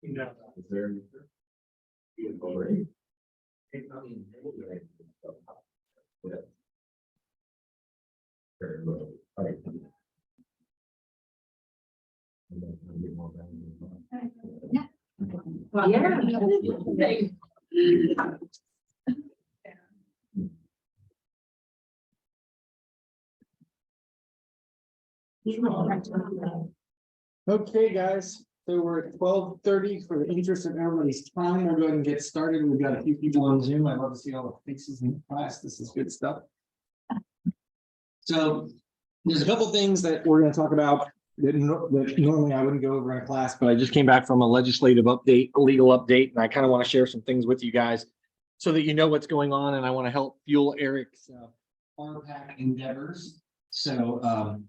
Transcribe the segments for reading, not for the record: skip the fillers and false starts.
Is there? Already? Very low. All right. Okay, guys. So we're at 12:30 for the interest of everybody's time. We'll go ahead and get started. We've got a few people on Zoom. I love to see all the faces in the class. This is good stuff. So there's a couple things that we're going to talk about that normally I wouldn't go over in a class, but I just came back from a legislative update, a legal update, and I kind of want to share some things with you guys so that you know what's going on, and I want to help fuel Eric's RPAC endeavors. So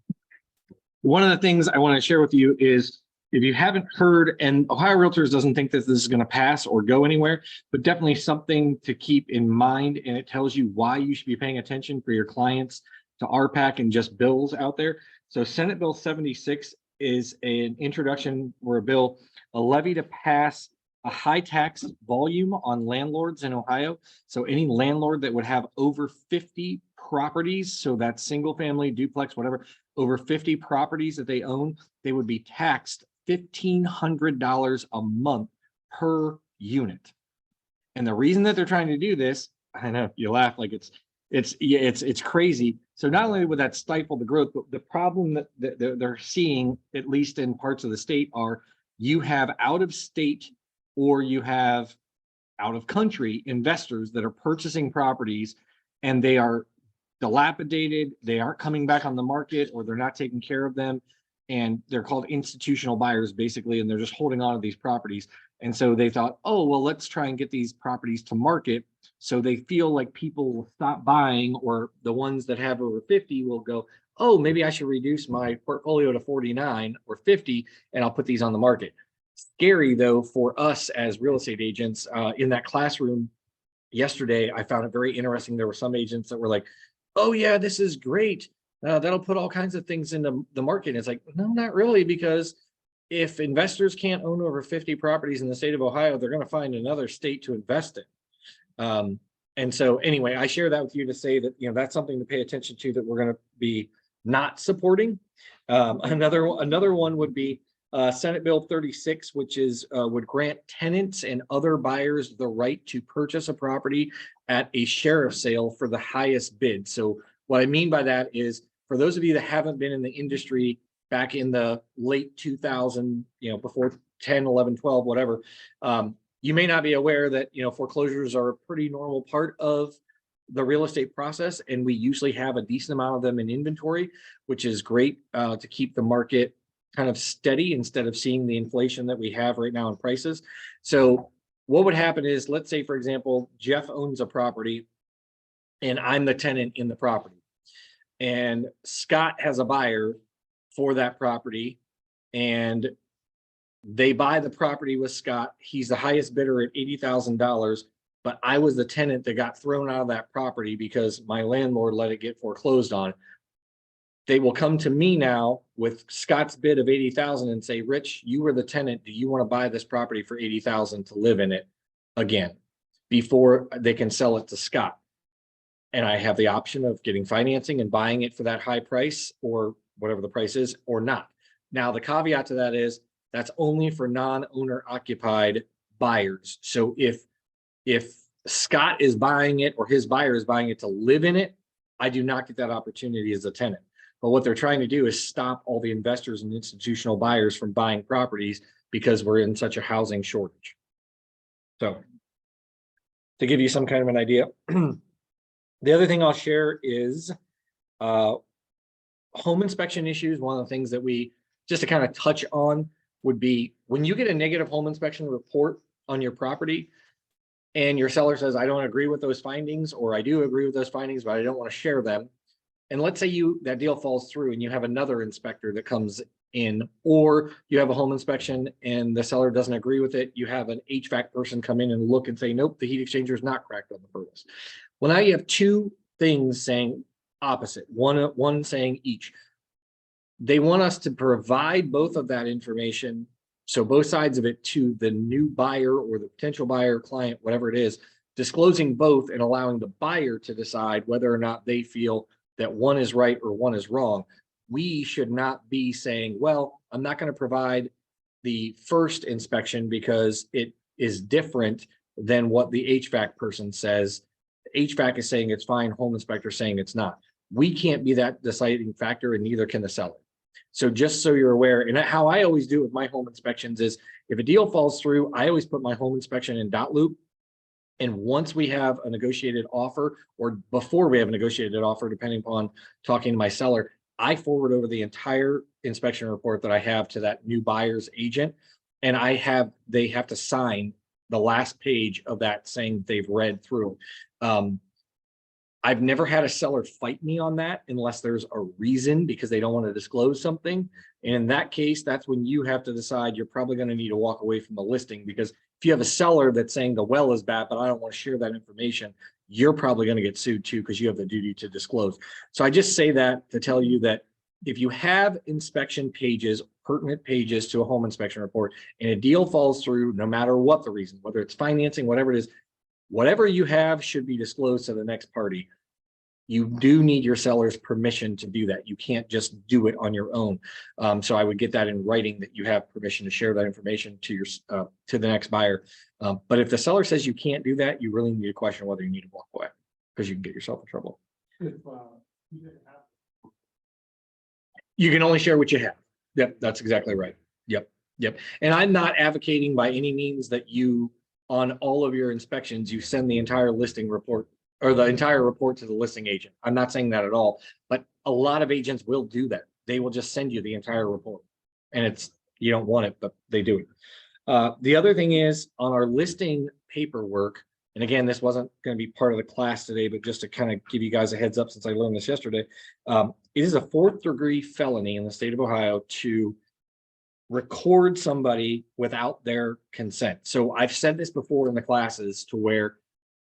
one of the things I want to share with you is, if you haven't heard, and Ohio Realtors doesn't think that this is going to pass or go anywhere, but definitely something to keep in mind, and it tells you why you should be paying attention for your clients to RPAC and just bills out there. So Senate Bill 76 is an introduction or a bill, a levy to pass a high tax volume on landlords in Ohio. So any landlord that would have over 50 properties, so that's single family, duplex, whatever, over 50 properties that they own, they would be taxed $1,500 a month per unit. And the reason that they're trying to do this, I know you laugh like it's crazy. So not only would that stifle the growth, but the problem that they're seeing, at least in parts of the state, are you have out of state or you have out of country investors that are purchasing properties and they are dilapidated, they aren't coming back on the market, or they're not taking care of them. And they're called institutional buyers basically, and they're just holding on to these properties. And so they thought, oh, well, let's try and get these properties to market. So they feel like people will stop buying, or the ones that have over 50 will go, oh, maybe I should reduce my portfolio to 49 or 50, and I'll put these on the market. Scary though, for us as real estate agents. In that classroom yesterday, I found it very interesting. There were some agents that were like, oh yeah, this is great. That'll put all kinds of things into the market. And it's like, no, not really, because if investors can't own over 50 properties in the state of Ohio, they're going to find another state to invest in. And so anyway, I share that with you to say that, you know, that's something to pay attention to, that we're going to be not supporting. Another one would be Senate Bill 36, which is would grant tenants and other buyers the right to purchase a property at a sheriff's sale for the highest bid. So what I mean by that is, for those of you that haven't been in the industry back in the late 2000, before 10, 11, 12, whatever, you may not be aware that, foreclosures are a pretty normal part of the real estate process. And we usually have a decent amount of them in inventory, which is great to keep the market kind of steady instead of seeing the inflation that we have right now in prices. So what would happen is, let's say, for example, Jeff owns a property and I'm the tenant in the property, and Scott has a buyer for that property, and they buy the property with Scott. He's the highest bidder at $80,000, but I was the tenant that got thrown out of that property because my landlord let it get foreclosed on. They will come to me now with Scott's bid of 80,000 and say, Rich, you were the tenant. Do you want to buy this property for 80,000 to live in it again before they can sell it to Scott? And I have the option of getting financing and buying it for that high price, or whatever the price is, or not. Now, the caveat to that is that's only for non-owner occupied buyers. So if Scott is buying it, or his buyer is buying it to live in it, I do not get that opportunity as a tenant. But what they're trying to do is stop all the investors and institutional buyers from buying properties because we're in such a housing shortage. So to give you some kind of an idea, the other thing I'll share is home inspection issues. One of the things that we, just to kind of touch on, would be when you get a negative home inspection report on your property and your seller says, I don't agree with those findings, or I do agree with those findings, but I don't want to share them. And let's say that deal falls through and you have another inspector that comes in, or you have a home inspection and the seller doesn't agree with it. You have an HVAC person come in and look and say, nope, the heat exchanger is not cracked on the furnace. Well, now you have two things saying opposite, one saying each. They want us to provide both of that information So both sides of it to the new buyer or the potential buyer, client, whatever it is, disclosing both and allowing the buyer to decide whether or not they feel that one is right or one is wrong. We should not be saying, well, I'm not going to provide the first inspection because it is different than what the HVAC person says. HVAC is saying it's fine, home inspector saying it's not. We can't be that deciding factor, and neither can the seller. So just so you're aware, and how I always do with my home inspections is if a deal falls through, I always put my home inspection in dot loop. And once we have a negotiated offer, or before we have a negotiated offer, depending upon talking to my seller, I forward over the entire inspection report that I have to that new buyer's agent. And they have to sign the last page of that saying they've read through. I've never had a seller fight me on that unless there's a reason because they don't want to disclose something. And in that case, that's when you have to decide you're probably going to need to walk away from the listing, because if you have a seller that's saying the well is bad, but I don't want to share that information, you're probably going to get sued too, because you have the duty to disclose. So I just say that to tell you that if you have inspection pages, pertinent pages to a home inspection report, and a deal falls through, no matter what the reason, whether it's financing, whatever it is, whatever you have should be disclosed to the next party. You do need your seller's permission to do that. You can't just do it on your own. So I would get that in writing that you have permission to share that information to your to the next buyer. But if the seller says you can't do that, you really need to question whether you need to walk away, because you can get yourself in trouble. You can only share what you have. Yep, that's exactly right. Yep. And I'm not advocating by any means that you, on all of your inspections, you send the entire listing report or the entire report to the listing agent. I'm not saying that at all, but a lot of agents will do that. They will just send you the entire report, and you don't want it, but they do it. The other thing is on our listing paperwork, and again, this wasn't going to be part of the class today, but just to kind of give you guys a heads up, since I learned this yesterday, it is a 4th-degree felony in the state of Ohio to record somebody without their consent. So I've said this before in the classes, to where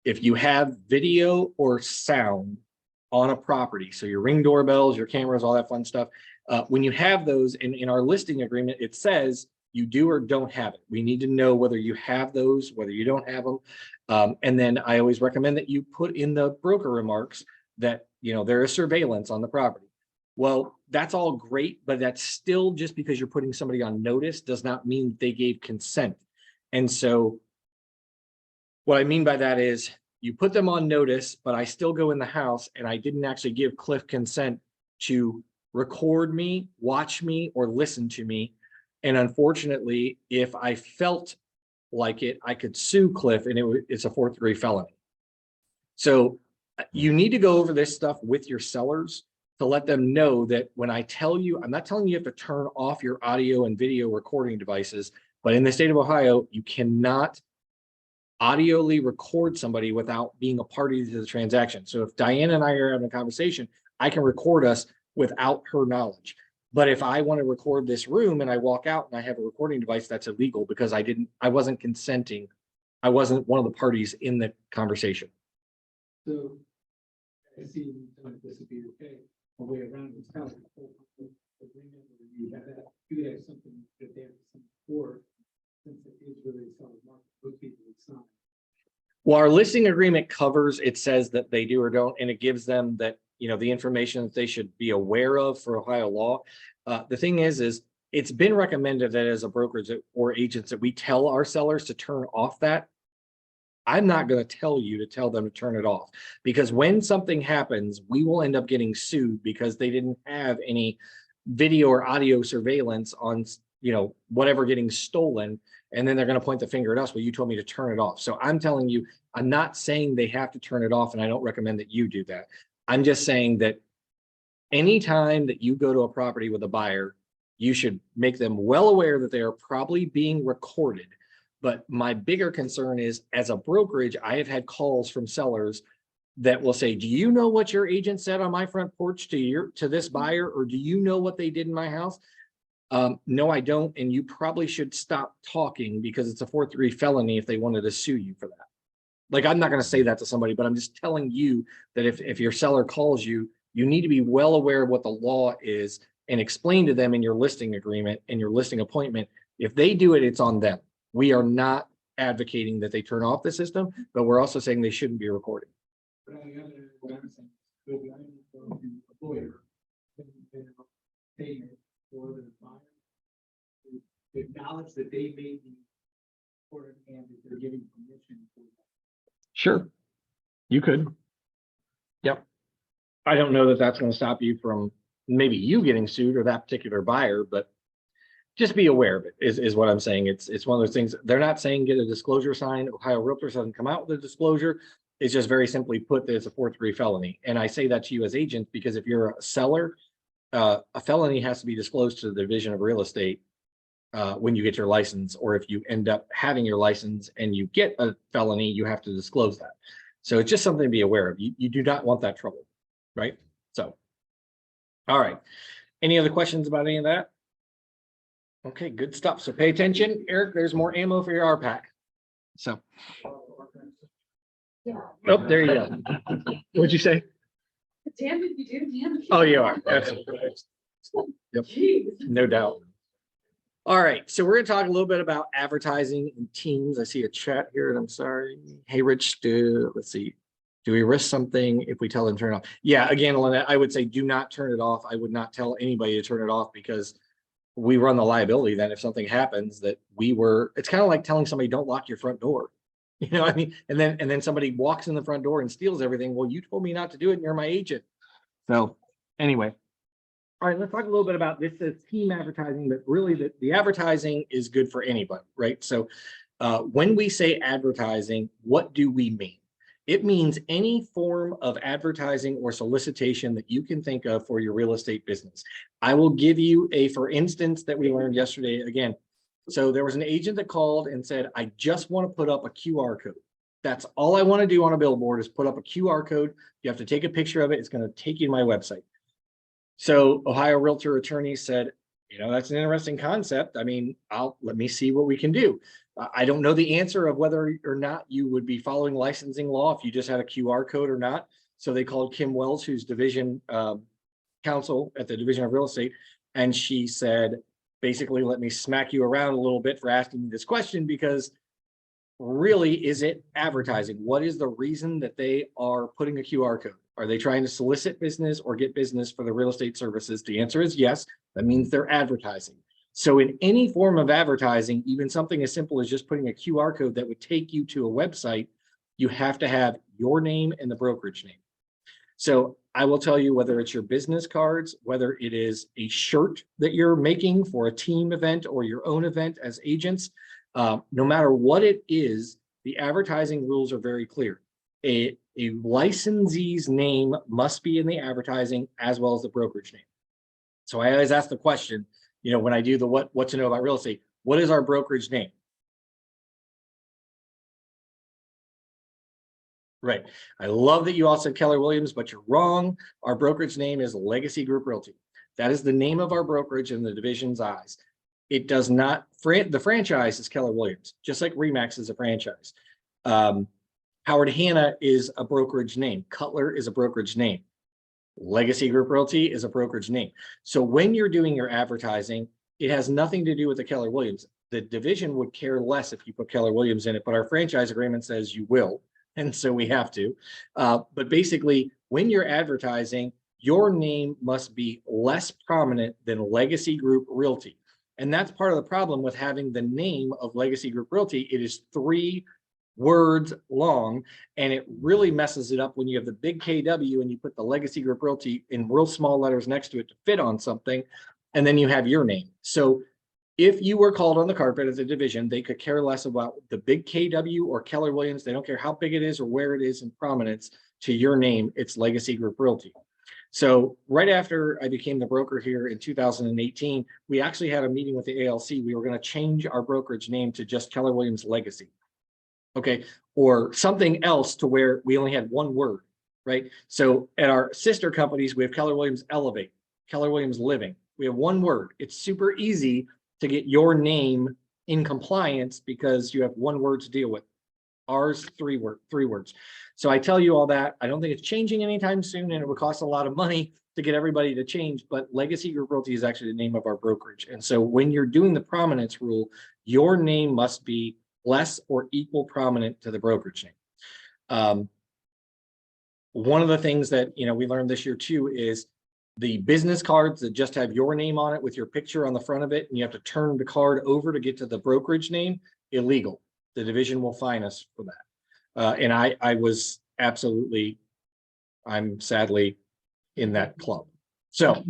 if you have video or sound on a property, so your Ring doorbells, your cameras, all that fun stuff, when you have those in our listing agreement, it says you do or don't have it. We need to know whether you have those, whether you don't have them. And then I always recommend that you put in the broker remarks that, there is surveillance on the property. Well, that's all great, but that's still, just because you're putting somebody on notice does not mean they gave consent. And so what I mean by that is you put them on notice, but I still go in the house and I didn't actually give Cliff consent to record me, watch me, or listen to me. And unfortunately, if I felt like it, I could sue Cliff, and it's a 4th-degree felony. So you need to go over this stuff with your sellers to let them know that when I tell you, I'm not telling you have to turn off your audio and video recording devices, but in the state of Ohio, you cannot audioly record somebody without being a party to the transaction. So if Diane and I are having a conversation, I can record us without her knowledge. But if I want to record this room and I walk out and I have a recording device, that's illegal, because I wasn't consenting. I wasn't one of the parties in the conversation. So I see this would be okay. A way around it's kind of agreement where you have something that they have to sign for, since it is really a solid market, those people would sign. Well, our listing agreement covers, it says that they do or don't, and it gives them that, the information that they should be aware of for Ohio law. The thing is it's been recommended that as a brokerage or agents that we tell our sellers to turn off that. I'm not going to tell you to tell them to turn it off, because when something happens, we will end up getting sued because they didn't have any video or audio surveillance on, whatever getting stolen. And then they're going to point the finger at us. Well, you told me to turn it off. So I'm telling you, I'm not saying they have to turn it off, and I don't recommend that you do that. I'm just saying that anytime that you go to a property with a buyer, you should make them well aware that they are probably being recorded. But my bigger concern is, as a brokerage, I have had calls from sellers that will say, do you know what your agent said on my front porch to this buyer? Or do you know what they did in my house? No, I don't. And you probably should stop talking, because it's a 4th-degree felony if they wanted to sue you for that. Like, I'm not going to say that to somebody, but I'm just telling you that if your seller calls you, you need to be well aware of what the law is and explain to them in your listing agreement and your listing appointment, if they do it, it's on them. We are not advocating that they turn off the system, but we're also saying they shouldn't be recording. But on the other hand, what I'm saying, is, if I'm going to a lawyer, then payment for the buyer, to acknowledge that they made the order and that they're giving permission for that. Sure, you could. Yep. I don't know that that's going to stop you from maybe you getting sued or that particular buyer, but just be aware of it is what I'm saying. It's one of those things. They're not saying get a disclosure sign. Ohio Realtors hasn't come out with a disclosure. It's just very simply put that it's a 4-3 felony. And I say that to you as agents because if you're a seller, a felony has to be disclosed to the Division of Real Estate when you get your license, or if you end up having your license and you get a felony, you have to disclose that. So it's just something to be aware of. You do not want that trouble, right? So, all right. Any other questions about any of that? Okay, good stuff. So pay attention, Eric. There's more ammo for your RPAC. So, oh, there you go. What'd you say? Damn if you do, damn if you Oh, you don't. are. Yep, Jeez. no doubt. All right, so we're going to talk a little bit about advertising in Teams. I see a chat here, and I'm sorry. Hey, Rich, let's see. Do we risk something if we tell them to turn it off? Yeah, again, Lynette, I would say do not turn it off. I would not tell anybody to turn it off because we run the liability then if something happens that it's kind of like telling somebody don't lock your front door. You know what I mean? And then somebody walks in the front door and steals everything. Well, you told me not to do it and you're my agent. So anyway. All right, let's talk a little bit about this as team advertising, but really the advertising is good for anybody, right? So when we say advertising, what do we mean? It means any form of advertising or solicitation that you can think of for your real estate business. I will give you for instance, that we learned yesterday again. So there was an agent that called and said, I just want to put up a QR code. That's all I want to do on a billboard is put up a QR code. You have to take a picture of it. It's going to take you to my website. So Ohio Realtor attorney said, you know, that's an interesting concept. I mean, let me see what we can do. I don't know the answer of whether or not you would be following licensing law if you just had a QR code or not. So they called Kim Wells, who's division counsel at the Division of Real Estate. And she said, basically, let me smack you around a little bit for asking me this question, because really, is it advertising? What is the reason that they are putting a QR code? Are they trying to solicit business or get business for the real estate services? The answer is yes. That means they're advertising. So in any form of advertising, even something as simple as just putting a QR code that would take you to a website, you have to have your name and the brokerage name. So I will tell you, whether it's your business cards, whether it is a shirt that you're making for a team event or your own event as agents, no matter what it is, the advertising rules are very clear. A licensee's name must be in the advertising as well as the brokerage name. So I always ask the question, you know, when I do the what to know about real estate, what is our brokerage name? Right. I love that you all said Keller Williams, but you're wrong. Our brokerage name is Legacy Group Realty. That is the name of our brokerage in the division's eyes. It does not, the franchise is Keller Williams, just like Remax is a franchise. Howard Hanna is a brokerage name. Cutler is a brokerage name. Legacy Group Realty is a brokerage name. So when you're doing your advertising, it has nothing to do with the Keller Williams. The division would care less if you put Keller Williams in it, but our franchise agreement says you will. And so we have to. But basically, when you're advertising, your name must be less prominent than Legacy Group Realty. And that's part of the problem with having the name of Legacy Group Realty. It is 3 words long, and it really messes it up when you have the big KW and you put the Legacy Group Realty in real small letters next to it to fit on something, and then you have your name. So if you were called on the carpet as a division, they could care less about the big KW or Keller Williams. They don't care how big it is or where it is in prominence to your name. It's Legacy Group Realty. So right after I became the broker here in 2018, we actually had a meeting with the ALC. We were going to change our brokerage name to just Keller Williams Legacy. Okay, or something else to where we only had one word, right? So at our sister companies, we have Keller Williams Elevate, Keller Williams Living. We have one word. It's super easy to get your name in compliance because you have one word to deal with. Ours, 3 words. So I tell you all that. I don't think it's changing anytime soon, and it would cost a lot of money to get everybody to change, but Legacy Group Realty is actually the name of our brokerage. And so when you're doing the prominence rule, your name must be less or equal prominent to the brokerage name. One of the things that, we learned this year too is the business cards that just have your name on it with your picture on the front of it, and you have to turn the card over to get to the brokerage name, illegal. The division will fine us for that. And I was absolutely, I'm sadly in that club. So,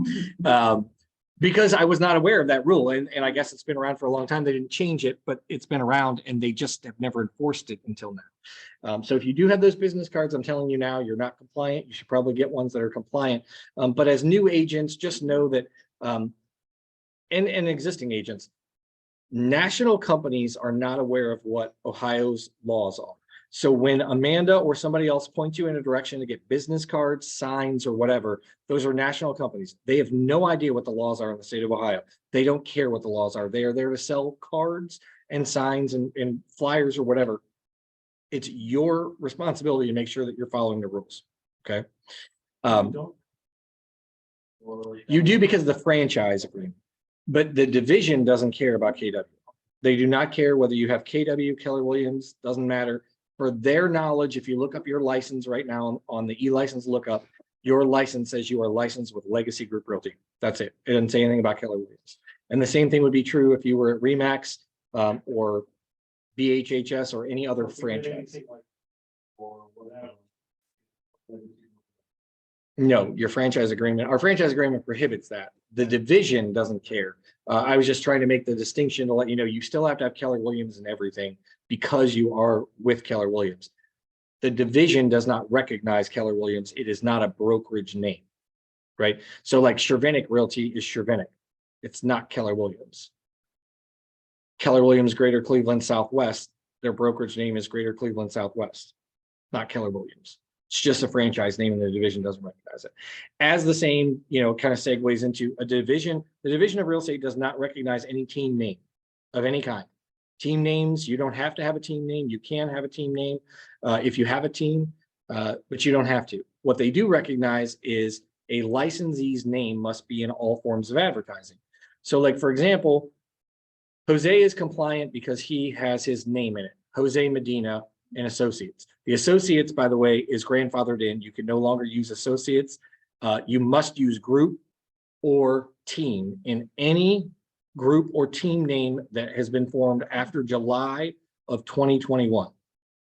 because I was not aware of that rule, and I guess it's been around for a long time. They didn't change it, but it's been around and they just have never enforced it until now. So if you do have those business cards, I'm telling you now, you're not compliant. You should probably get ones that are compliant. But as new agents, just know that, and existing agents, national companies are not aware of what Ohio's laws are. So when Amanda or somebody else points you in a direction to get business cards, signs, or whatever, those are national companies. They have no idea what the laws are in the state of Ohio. They don't care what the laws are. They are there to sell cards and signs and flyers or whatever. It's your responsibility to make sure that you're following the rules. Okay. You do because of the franchise agreement, but the division doesn't care about KW. They do not care whether you have KW, Keller Williams, doesn't matter. For their knowledge, if you look up your license right now on the e-license lookup, your license says you are licensed with Legacy Group Realty. That's it. It doesn't say anything about Keller Williams. And the same thing would be true if you were at Remax or BHHS or any other franchise. No, your franchise agreement, our franchise agreement prohibits that. The division doesn't care. I was just trying to make the distinction to let you know, you still have to have Keller Williams and everything because you are with Keller Williams. The division does not recognize Keller Williams. It is not a brokerage name, right? So like Shervinick Realty is Shervinick. It's not Keller Williams. Keller Williams Greater Cleveland Southwest, their brokerage name is Greater Cleveland Southwest, not Keller Williams. It's just a franchise name and the division doesn't recognize it. As the same, kind of segues into a division, the division of real estate does not recognize any team name of any kind. Team names, you don't have to have a team name. You can have a team name if you have a team, but you don't have to. What they do recognize is a licensee's name must be in all forms of advertising. So like, for example, Jose is compliant because he has his name in it, Jose Medina and Associates. The Associates, by the way, is grandfathered in. You can no longer use Associates. You must use group or team in any group or team name that has been formed after July of 2021.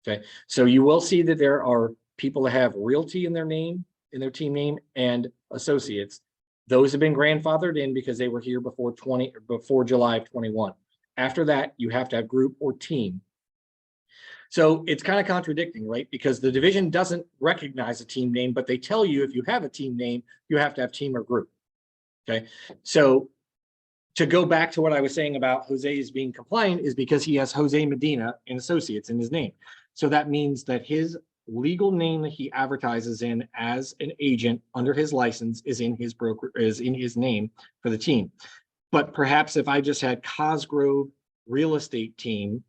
Okay, so you will see that there are people that have realty in their name, in their team name, and associates. Those have been grandfathered in because they were here before July of 21. After that, you have to have group or team. So it's kind of contradicting, right? Because the division doesn't recognize a team name, but they tell you if you have a team name, you have to have team or group. Okay, so to go back to what I was saying about Jose's being compliant is because he has Jose Medina and Associates in his name. So that means that his legal name that he advertises in as an agent under his license is in his name for the team. But perhaps if I just had Cosgrove Real Estate Team,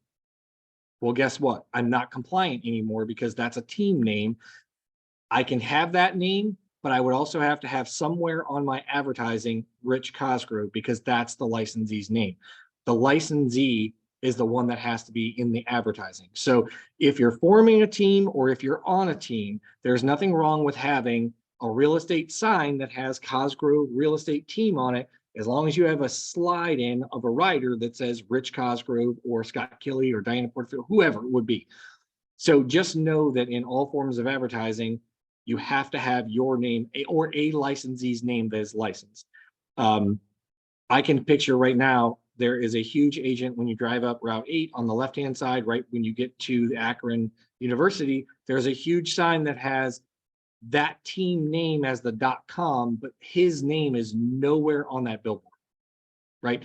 well, guess what? I'm not compliant anymore because that's a team name. I can have that name, but I would also have to have somewhere on my advertising Rich Cosgrove because that's the licensee's name. The licensee is the one that has to be in the advertising. So if you're forming a team or if you're on a team, there's nothing wrong with having a real estate sign that has Cosgrove Real Estate Team on it, as long as you have a slide in of a writer that says Rich Cosgrove or Scott Kelly or Diana Porterfield, whoever it would be. So just know that in all forms of advertising, you have to have your name or a licensee's name that is licensed. I can picture right now, there is a huge agent when you drive up Route 8 on the left-hand side, right when you get to the Akron University, there's a huge sign that has that team name as the .com, but his name is nowhere on that billboard, right?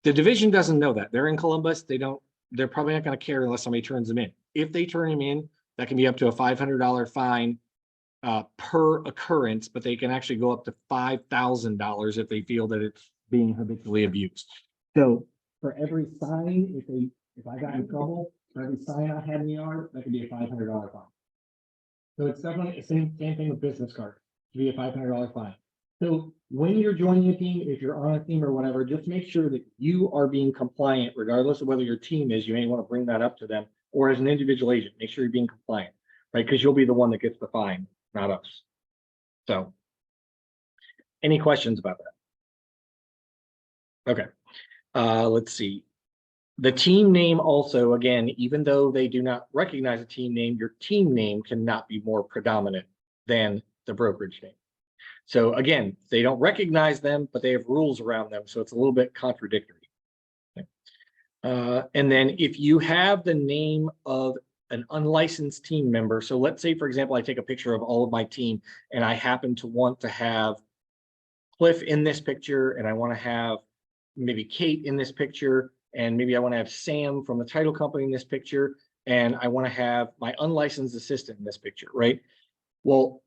The division doesn't know that. They're in Columbus. They're probably not going to care unless somebody turns them in. If they turn him in, that can be up to a $500 fine per occurrence, but they can actually go up to $5,000 if they feel that it's being habitually abused. So for every sign, if I got in trouble, for every sign I had in the yard, that could be a $500 fine. So it's definitely the same thing with business cards. It could be a $500 fine. So when you're joining a team, if you're on a team or whatever, just make sure that you are being compliant, regardless of whether your team is. You may want to bring that up to them, or as an individual agent, make sure you're being compliant, right? Because you'll be the one that gets the fine, not us. So, any questions about that? Okay. Let's see. The team name also, again, even though they do not recognize a team name, your team name cannot be more predominant than the brokerage name. So again, they don't recognize them, but they have rules around them. So it's a little bit contradictory. Okay. And then if you have the name of an unlicensed team member, so let's say, for example, I take a picture of all of my team and I happen to want to have Cliff in this picture, and I want to have maybe Kate in this picture, and maybe I want to have Sam from the title company in this picture, and I want to have my unlicensed assistant in this picture, right? Well,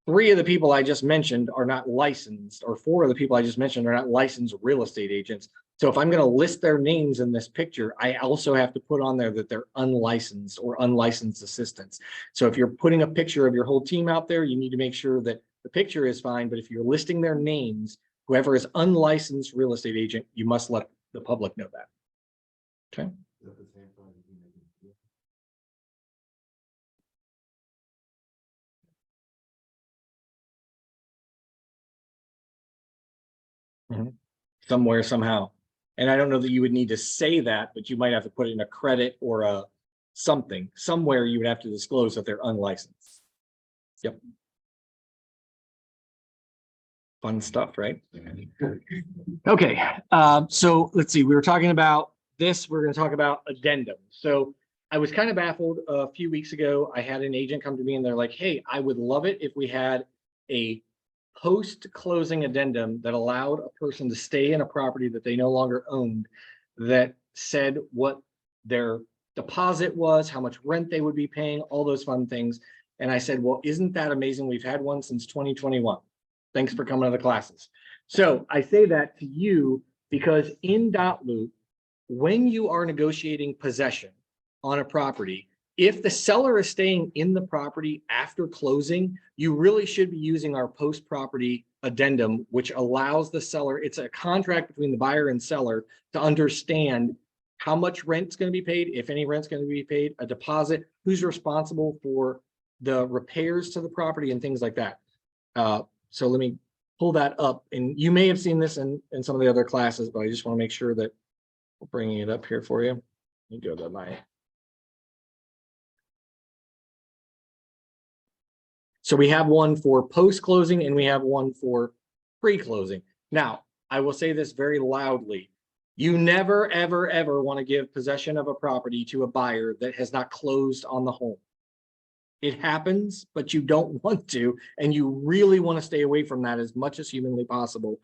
3 of the people I just mentioned are not licensed, or 4 of the people I just mentioned are not licensed real estate agents. So if I'm going to list their names in this picture, I also have to put on there that they're unlicensed or unlicensed assistants. So if you're putting a picture of your whole team out there, you need to make sure that the picture is fine. But if you're listing their names, whoever is unlicensed real estate agent, you must let the public know that. Okay. Somewhere, somehow. And I don't know that you would need to say that, but you might have to put in a credit or a something. Somewhere you would have to disclose that they're unlicensed. Yep. Fun stuff, right? Okay. So let's see. We were talking about this. We're going to talk about addendum. So I was kind of baffled a few weeks ago. I had an agent come to me and they're like, hey, I would love it if we had a post-closing addendum that allowed a person to stay in a property that they no longer owned, that said what their deposit was, how much rent they would be paying, all those fun things. And I said, well, isn't that amazing? We've had one since 2021. Thanks for coming to the classes. So I say that to you because in .loop, when you are negotiating possession on a property, if the seller is staying in the property after closing, you really should be using our post-property addendum, which allows the seller, it's a contract between the buyer and seller to understand how much rent's going to be paid, if any rent's going to be paid, a deposit, who's responsible for the repairs to the property and things like that. So let me pull that up, and you may have seen this in some of the other classes, but I just want to make sure that we're bringing it up here for you. Let me go to my. So we have one for post-closing and we have one for pre-closing. Now, I will say this very loudly. You never, ever, ever want to give possession of a property to a buyer that has not closed on the home. It happens, but you don't want to, and you really want to stay away from that as much as humanly possible,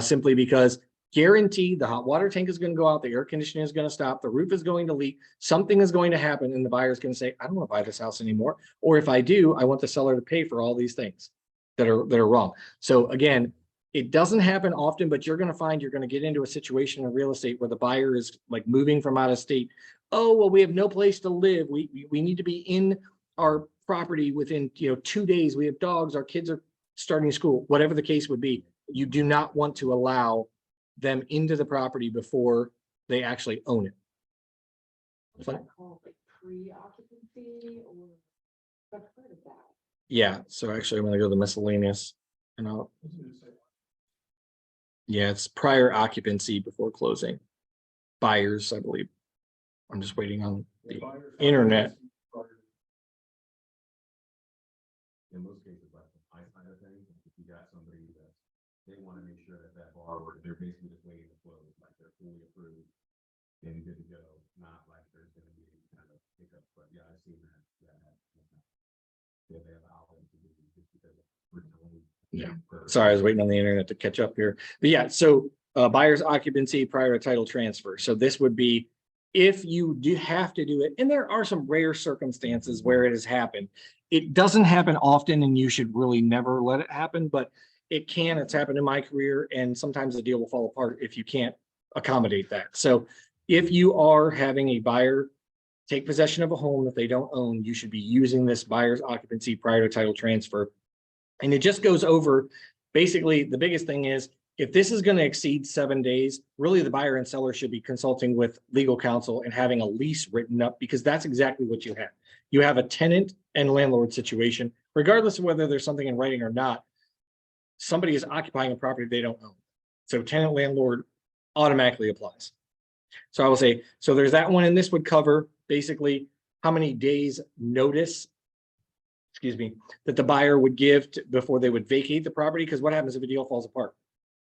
simply because guaranteed the hot water tank is going to go out, the air conditioning is going to stop, the roof is going to leak, something is going to happen, and the buyer is going to say, I don't want to buy this house anymore. Or if I do, I want the seller to pay for all these things that are wrong. So again, it doesn't happen often, but you're going to find you're going to get into a situation in real estate where the buyer is like moving from out of state. Oh, well, we have no place to live. We need to be in our property within 2 days. We have dogs, our kids are starting school, whatever the case would be. You do not want to allow them into the property before they actually own it. Is that called like pre-occupancy or I've heard of that? Yeah, so actually I'm going to go to miscellaneous and yeah, it's prior occupancy before closing. Buyers, I believe. I'm just waiting on the internet. In most cases, like the high side of things, if you got somebody that they want to make sure that borrower, they're basically just waiting to close, like they're fully approved and good to go, not like there's going to be kind of hiccups. But yeah, I've seen that. Yeah, they have outlets to do just because we're telling. Yeah. Sorry, I was waiting on the internet to catch up here. But yeah, so buyer's occupancy prior to title transfer. So this would be if you do have to do it, and there are some rare circumstances where it has happened. It doesn't happen often, and you should really never let it happen, but it can. It's happened in my career, and sometimes the deal will fall apart if you can't accommodate that. So if you are having a buyer take possession of a home that they don't own, you should be using this buyer's occupancy prior to title transfer. And it just goes over basically the biggest thing is if this is going to exceed 7 days, really the buyer and seller should be consulting with legal counsel and having a lease written up, because that's exactly what you have. You have a tenant and landlord situation, regardless of whether there's something in writing or not. Somebody is occupying a property they don't own. So tenant landlord automatically applies. So I will say, so there's that one, and this would cover basically how many days notice, excuse me, that the buyer would give before they would vacate the property. Because what happens if a deal falls apart,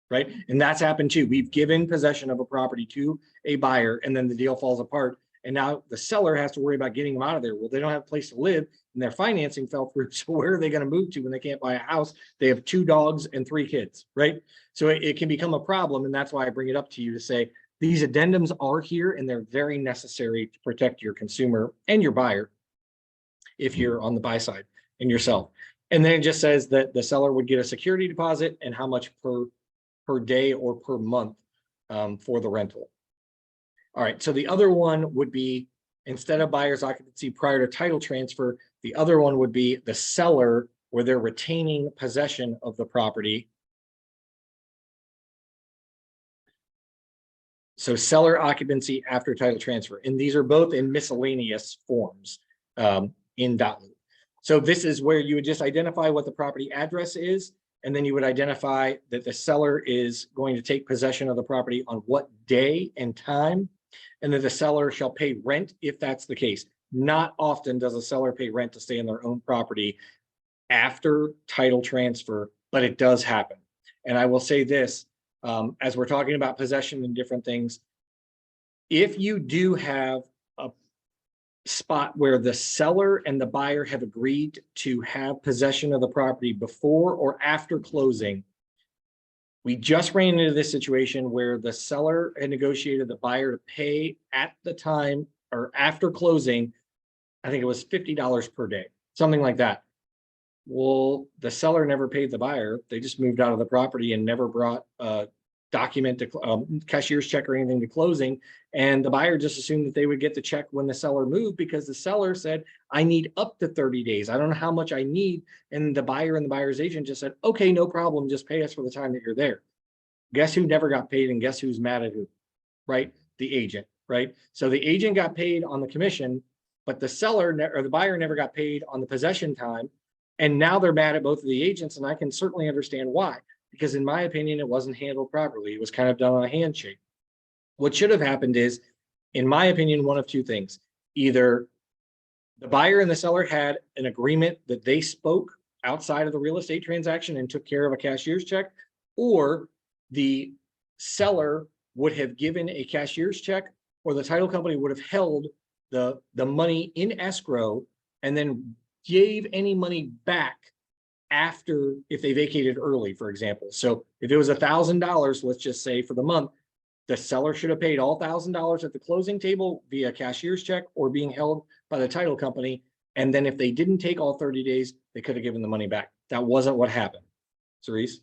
right? And that's happened too. We've given possession of a property to a buyer and then the deal falls apart. And now the seller has to worry about getting them out of there. Well, they don't have a place to live and their financing fell through. So where are they going to move to when they can't buy a house? They have 2 dogs and 3 kids, right? So it can become a problem. And that's why I bring it up to you to say, these addendums are here and they're very necessary to protect your consumer and your buyer if you're on the buy side and yourself. And then it just says that the seller would get a security deposit and how much per day or per month for the rental. All right, so the other one would be, instead of buyer's occupancy prior to title transfer, the other one would be the seller where they're retaining possession of the property. So seller occupancy after title transfer. And these are both in miscellaneous forms in .loop. So this is where you would just identify what the property address is, and then you would identify that the seller is going to take possession of the property on what day and time, and that the seller shall pay rent if that's the case. Not often does a seller pay rent to stay in their own property after title transfer, but it does happen. And I will say this, as we're talking about possession and different things, if you do have a spot where the seller and the buyer have agreed to have possession of the property before or after closing, we just ran into this situation where the seller had negotiated the buyer to pay at the time or after closing, I think it was $50 per day, something like that. Well, the seller never paid the buyer. They just moved out of the property and never brought a document to cashier's check or anything to closing. And the buyer just assumed that they would get the check when the seller moved, because the seller said, I need up to 30 days. I don't know how much I need. And the buyer and the buyer's agent just said, okay, no problem. Just pay us for the time that you're there. Guess who never got paid, and guess who's mad at who, right? The agent, right? So the agent got paid on the commission, but the seller or the buyer never got paid on the possession time. And now they're mad at both of the agents. And I can certainly understand why, because in my opinion, it wasn't handled properly. It was kind of done on a handshake. What should have happened is, in my opinion, one of two things. Either the buyer and the seller had an agreement that they spoke outside of the real estate transaction and took care of a cashier's check, or the seller would have given a cashier's check, or the title company would have held the money in escrow and then gave any money back after, if they vacated early, for example. So if it was $1,000, let's just say for the month, the seller should have paid all $1,000 at the closing table via cashier's check or being held by the title company. And then if they didn't take all 30 days, they could have given the money back. That wasn't what happened. Cerise?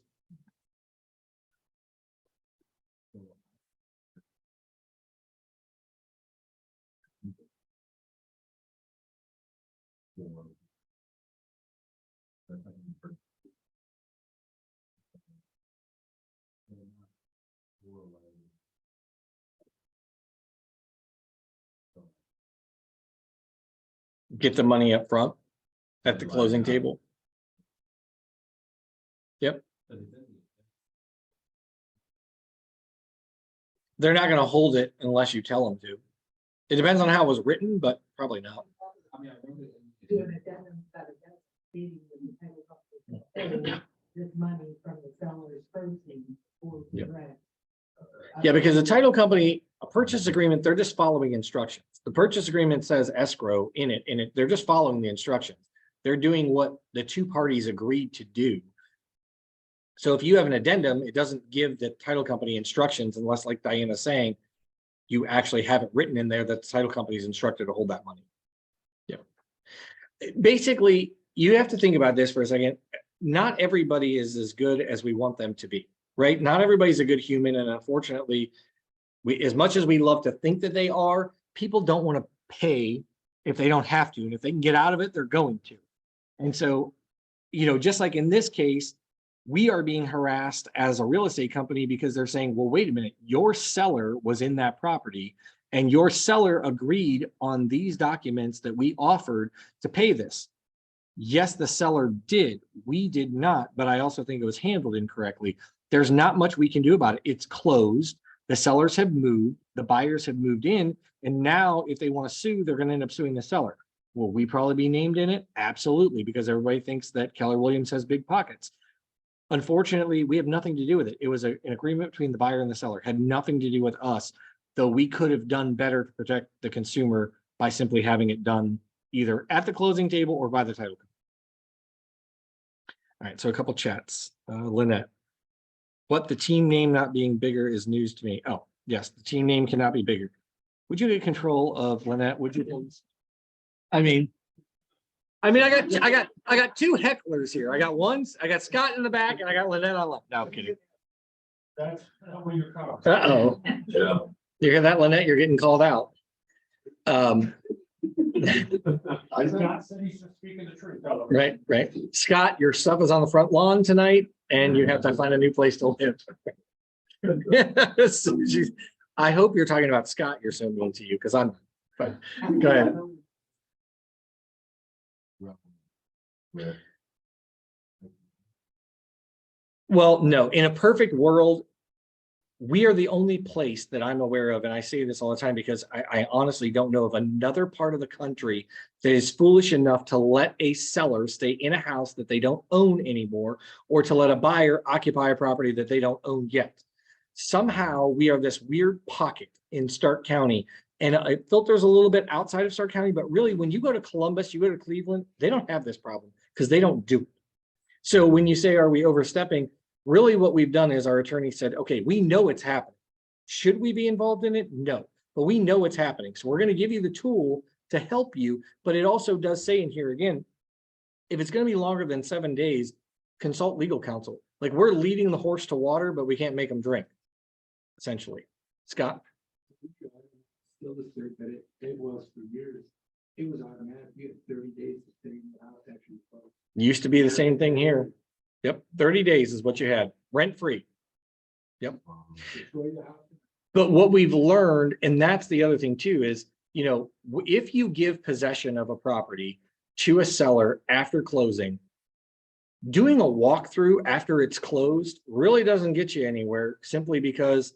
Get the money up front at the closing table. Yep. They're not going to hold it unless you tell them to. It depends on how it was written, but probably not. I mean, I wonder. Do an addendum that it does, stating that the title company paid this money from the seller's proceeds for the Yep. rent. Yeah, because the title company, a purchase agreement, they're just following instructions. The purchase agreement says escrow in it, and they're just following the instructions. They're doing what the two parties agreed to do. So if you have an addendum, it doesn't give the title company instructions unless, like Diana's saying, you actually have it written in there that the title company is instructed to hold that money. Yeah. Basically, you have to think about this for a second. Not everybody is as good as we want them to be, right? Not everybody's a good human. And unfortunately, as much as we love to think that they are, people don't want to pay if they don't have to. And if they can get out of it, they're going to. And so, just like in this case, we are being harassed as a real estate company because they're saying, well, wait a minute, your seller was in that property and your seller agreed on these documents that we offered to pay this. Yes, the seller did. We did not, but I also think it was handled incorrectly. There's not much we can do about it. It's closed. The sellers have moved, the buyers have moved in, and now if they want to sue, they're going to end up suing the seller. Will we probably be named in it? Absolutely, because everybody thinks that Keller Williams has big pockets. Unfortunately, we have nothing to do with it. It was an agreement between the buyer and the seller, had nothing to do with us, though we could have done better to protect the consumer by simply having it done either at the closing table or by the title company. All right, so a couple chats. Lynette, what the team name not being bigger is news to me. Oh, yes, the team name cannot be bigger. Would you get control of Lynette? Would you please? I got two hecklers here. I got Scott in the back and I got Lynette on left. No, I'm kidding. That's where you're caught. Uh-oh. Yeah. You hear that, Lynette? You're getting called out. I Scott said he's just speaking the truth. Right. Scott, your stuff is on the front lawn tonight and you have to find a new place to live. I hope you're talking about Scott. You're so mean to you because I'm, but go ahead. Yeah. Well, no, in a perfect world, we are the only place that I'm aware of, and I say this all the time because I honestly don't know of another part of the country that is foolish enough to let a seller stay in a house that they don't own anymore, or to let a buyer occupy a property that they don't own yet. Somehow we are this weird pocket in Stark County, and it filters a little bit outside of Stark County, but really when you go to Columbus, you go to Cleveland, they don't have this problem because they don't do it. So when you say, are we overstepping? Really what we've done is our attorney said, okay, we know it's happening. Should we be involved in it? No, but we know it's happening. So we're going to give you the tool to help you. But it also does say in here again, if it's going to be longer than 7 days, consult legal counsel. Like we're leading the horse to water, but we can't make them drink, essentially. Scott? Still assert that it was for years. It was automatic. You had 30 days to stay in the house after you closed. Used to be the same thing here. Yep, 30 days is what you had, rent-free. Yep. Destroy the house. But what we've learned, and that's the other thing too, is, you know, if you give possession of a property to a seller after closing, doing a walkthrough after it's closed really doesn't get you anywhere, simply because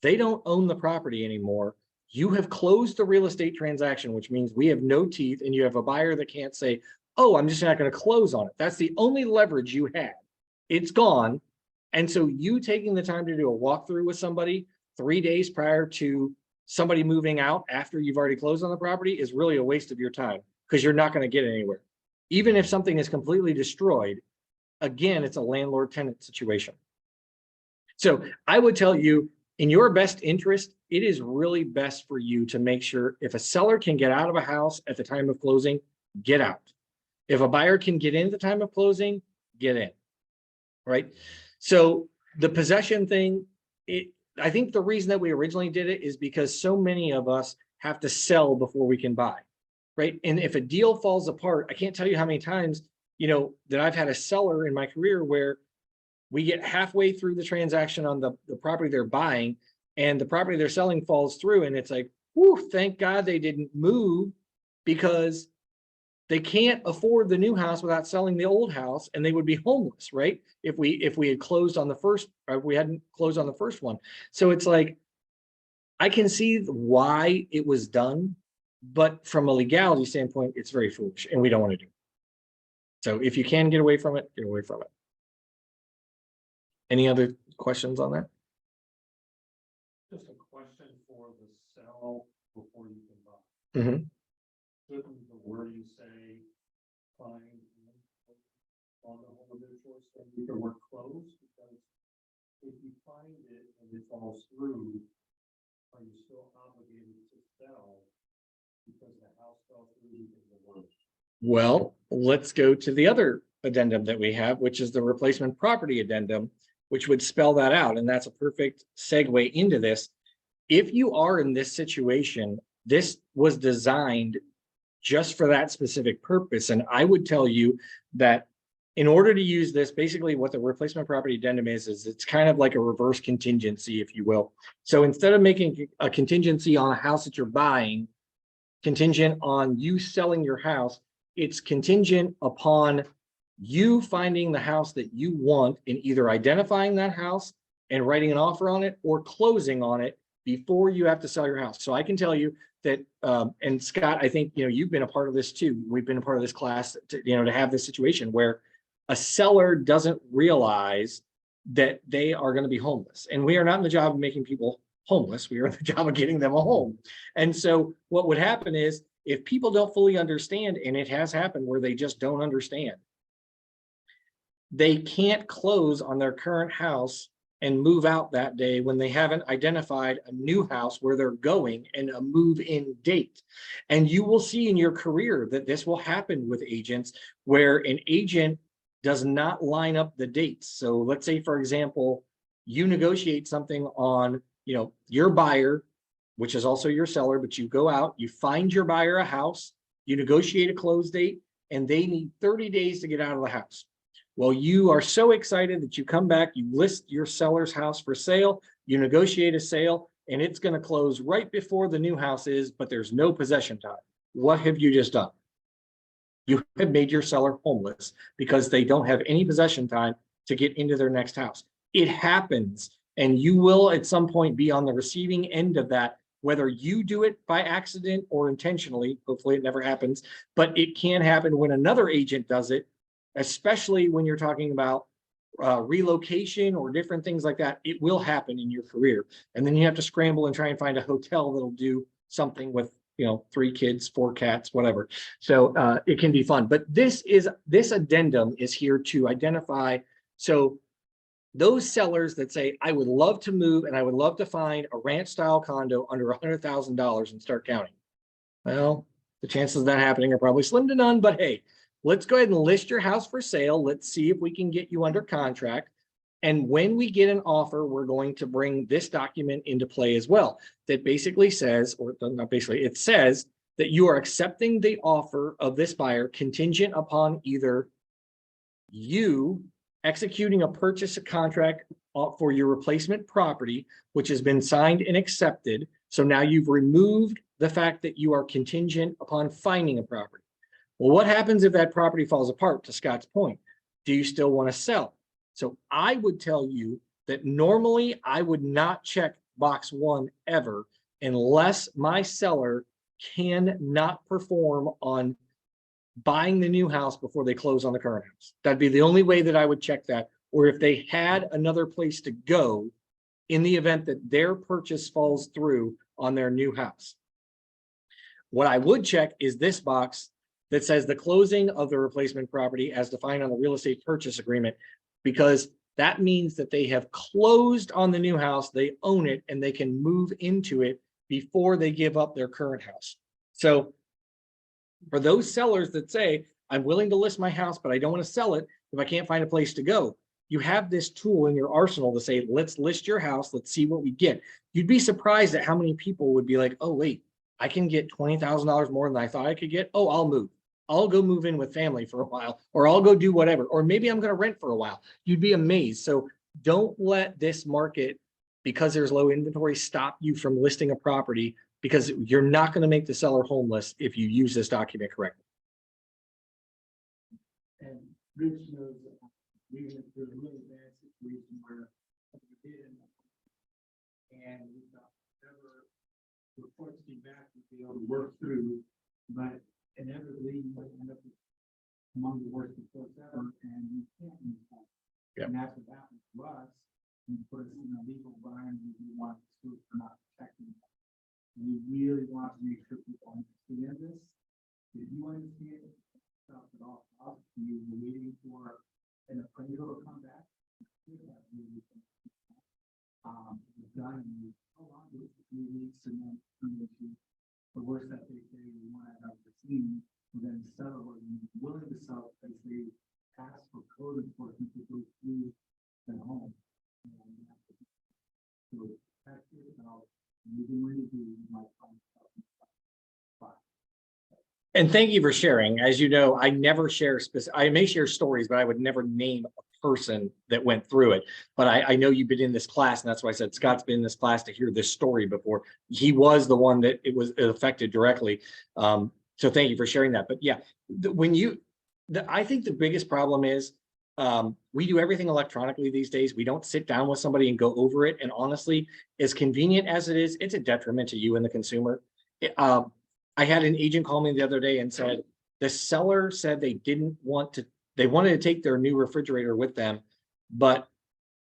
they don't own the property anymore. You have closed the real estate transaction, which means we have no teeth, and you have a buyer that can't say, oh, I'm just not going to close on it. That's the only leverage you had. It's gone. And so you taking the time to do a walkthrough with somebody 3 days prior to somebody moving out after you've already closed on the property is really a waste of your time, because you're not going to get anywhere. Even if something is completely destroyed, again, it's a landlord-tenant situation. So I would tell you, in your best interest, it is really best for you to make sure if a seller can get out of a house at the time of closing, get out. If a buyer can get in at the time of closing, get in, right? So the possession thing, I think the reason that we originally did it is because so many of us have to sell before we can buy, right? And if a deal falls apart, I can't tell you how many times, you know, that I've had a seller in my career where we get halfway through the transaction on the property they're buying, and the property they're selling falls through, and it's like, whew, thank God they didn't move, because they can't afford the new house without selling the old house, and they would be homeless, right? If we had closed on the first, or if we hadn't closed on the first one. So it's like, I can see why it was done, but from a legality standpoint, it's very foolish, and we don't want to do it. So if you can get away from it, get away from it. Any other questions on that? Just a question for the sell before you can buy. Mm-hmm. Shouldn't the word you say find on the home of their choice, then you can work close? Because if you find it and it falls through, are you still obligated to sell because the house fell through because of the word? Well, let's go to the other addendum that we have, which is the replacement property addendum, which would spell that out. And that's a perfect segue into this. If you are in this situation, this was designed just for that specific purpose. And I would tell you that in order to use this, basically what the replacement property addendum is it's kind of like a reverse contingency, if you will. So instead of making a contingency on a house that you're buying, contingent on you selling your house, it's contingent upon you finding the house that you want and either identifying that house and writing an offer on it or closing on it before you have to sell your house. So I can tell you that, and Scott, I think, you've been a part of this too. We've been a part of this class to have this situation where a seller doesn't realize that they are going to be homeless. And we are not in the job of making people homeless. We are in the job of getting them a home. And so what would happen is if people don't fully understand, and it has happened where they just don't understand, they can't close on their current house and move out that day when they haven't identified a new house where they're going and a move-in date. And you will see in your career that this will happen with agents where an agent does not line up the dates. So let's say, for example, you negotiate something on, your buyer, which is also your seller, but you go out, you find your buyer a house, you negotiate a close date, and they need 30 days to get out of the house. Well, you are so excited that you come back, you list your seller's house for sale, you negotiate a sale, and it's going to close right before the new house is, but there's no possession time. What have you just done? You have made your seller homeless because they don't have any possession time to get into their next house. It happens, and you will at some point be on the receiving end of that, whether you do it by accident or intentionally. Hopefully it never happens, but it can happen when another agent does it, especially when you're talking about relocation or different things like that. It will happen in your career. And then you have to scramble and try and find a hotel that'll do something with, 3 kids, 4 cats, whatever. So it can be fun, but this addendum is here to identify. So those sellers that say, I would love to move and I would love to find a ranch style condo under $100,000 in Stark County. Well, the chances of that happening are probably slim to none, but hey, let's go ahead and list your house for sale. Let's see if we can get you under contract. And when we get an offer, we're going to bring this document into play as well. That basically says, or not basically, it says that you are accepting the offer of this buyer contingent upon either you executing a purchase contract for your replacement property, which has been signed and accepted. So now you've removed the fact that you are contingent upon finding a property. Well, what happens if that property falls apart, to Scott's point? Do you still want to sell? So I would tell you that normally I would not check box 1 ever unless my seller cannot perform on buying the new house before they close on the current house. That'd be the only way that I would check that. Or if they had another place to go in the event that their purchase falls through on their new house. What I would check is this box that says the closing of the replacement property as defined on the real estate purchase agreement, because that means that they have closed on the new house, they own it, and they can move into it before they give up their current house. So for those sellers that say, I'm willing to list my house, but I don't want to sell it if I can't find a place to go, you have this tool in your arsenal to say, let's list your house, let's see what we get. You'd be surprised at how many people would be like, oh, wait, I can get $20,000 more than I thought I could get. Oh, I'll move. I'll go move in with family for a while, or I'll go do whatever, or maybe I'm going to rent for a while. You'd be amazed. So don't let this market, because there's low inventory, stop you from listing a property, because you're not going to make the seller homeless if you use this document correctly. And Rich knows that we went through a really bad situation where we did end up, and we thought whatever reports came back, we'd be able to work through, but inevitably you might end up with among the worst reports ever, and you can't move forward. Yep. And that's what happened to us, and put us in a legal bind, and we want to sue for not protecting them. We really want to make sure people understand this. If you understand it, stuff at all, you were waiting for an appraisal to come back. We've done, and how long is it? 3 weeks, and then the worst that they say we want to have seen, and then settle, or willing to sell because they ask for code enforcement to go through their home. So that's it. Now, even when you do, you might find stuff. And thank you for sharing. As you know, I never share I may share stories, but I would never name a person that went through it. But I know you've been in this class, and that's why I said Scott's been in this class to hear this story before. He was the one that it affected directly. So thank you for sharing that. But yeah, I think the biggest problem is we do everything electronically these days. We don't sit down with somebody and go over it. And honestly, as convenient as it is, it's a detriment to you and the consumer. I had an agent call me the other day and said, the seller said they wanted to take their new refrigerator with them, but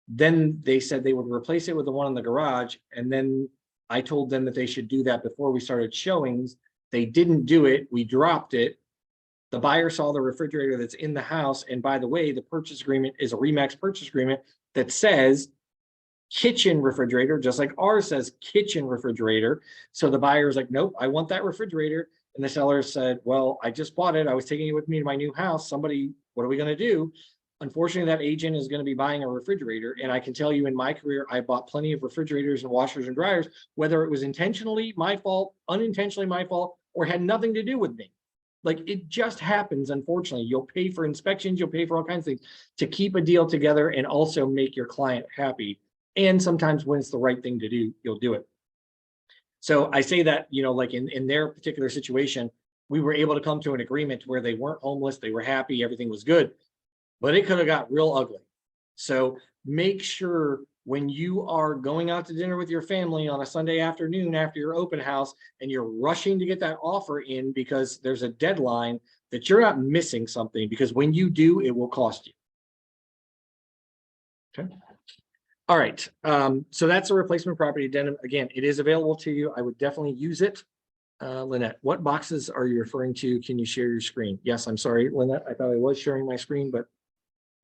then they said they would replace it with the one in the garage. And then I told them that they should do that before we started showings. They didn't do it. We dropped it. The buyer saw the refrigerator that's in the house. And by the way, the purchase agreement is a Remax purchase agreement that says kitchen refrigerator, just like ours says kitchen refrigerator. So the buyer is like, nope, I want that refrigerator. And the seller said, well, I just bought it. I was taking it with me to my new house. Somebody, what are we going to do? Unfortunately, that agent is going to be buying a refrigerator. And I can tell you in my career, I bought plenty of refrigerators and washers and dryers, whether it was intentionally my fault, unintentionally my fault, or had nothing to do with me. Like it just happens, unfortunately. You'll pay for inspections, you'll pay for all kinds of things to keep a deal together and also make your client happy. And sometimes when it's the right thing to do, you'll do it. So I say that, like in their particular situation, we were able to come to an agreement where they weren't homeless, they were happy, everything was good, but it could have got real ugly. So make sure when you are going out to dinner with your family on a Sunday afternoon after your open house and you're rushing to get that offer in because there's a deadline, that you're not missing something, because when you do, it will cost you. Okay. All right. So that's a replacement property addendum. Again, it is available to you. I would definitely use it. Lynette, what boxes are you referring to? Can you share your screen? Yes, I'm sorry, Lynette. I thought I was sharing my screen, but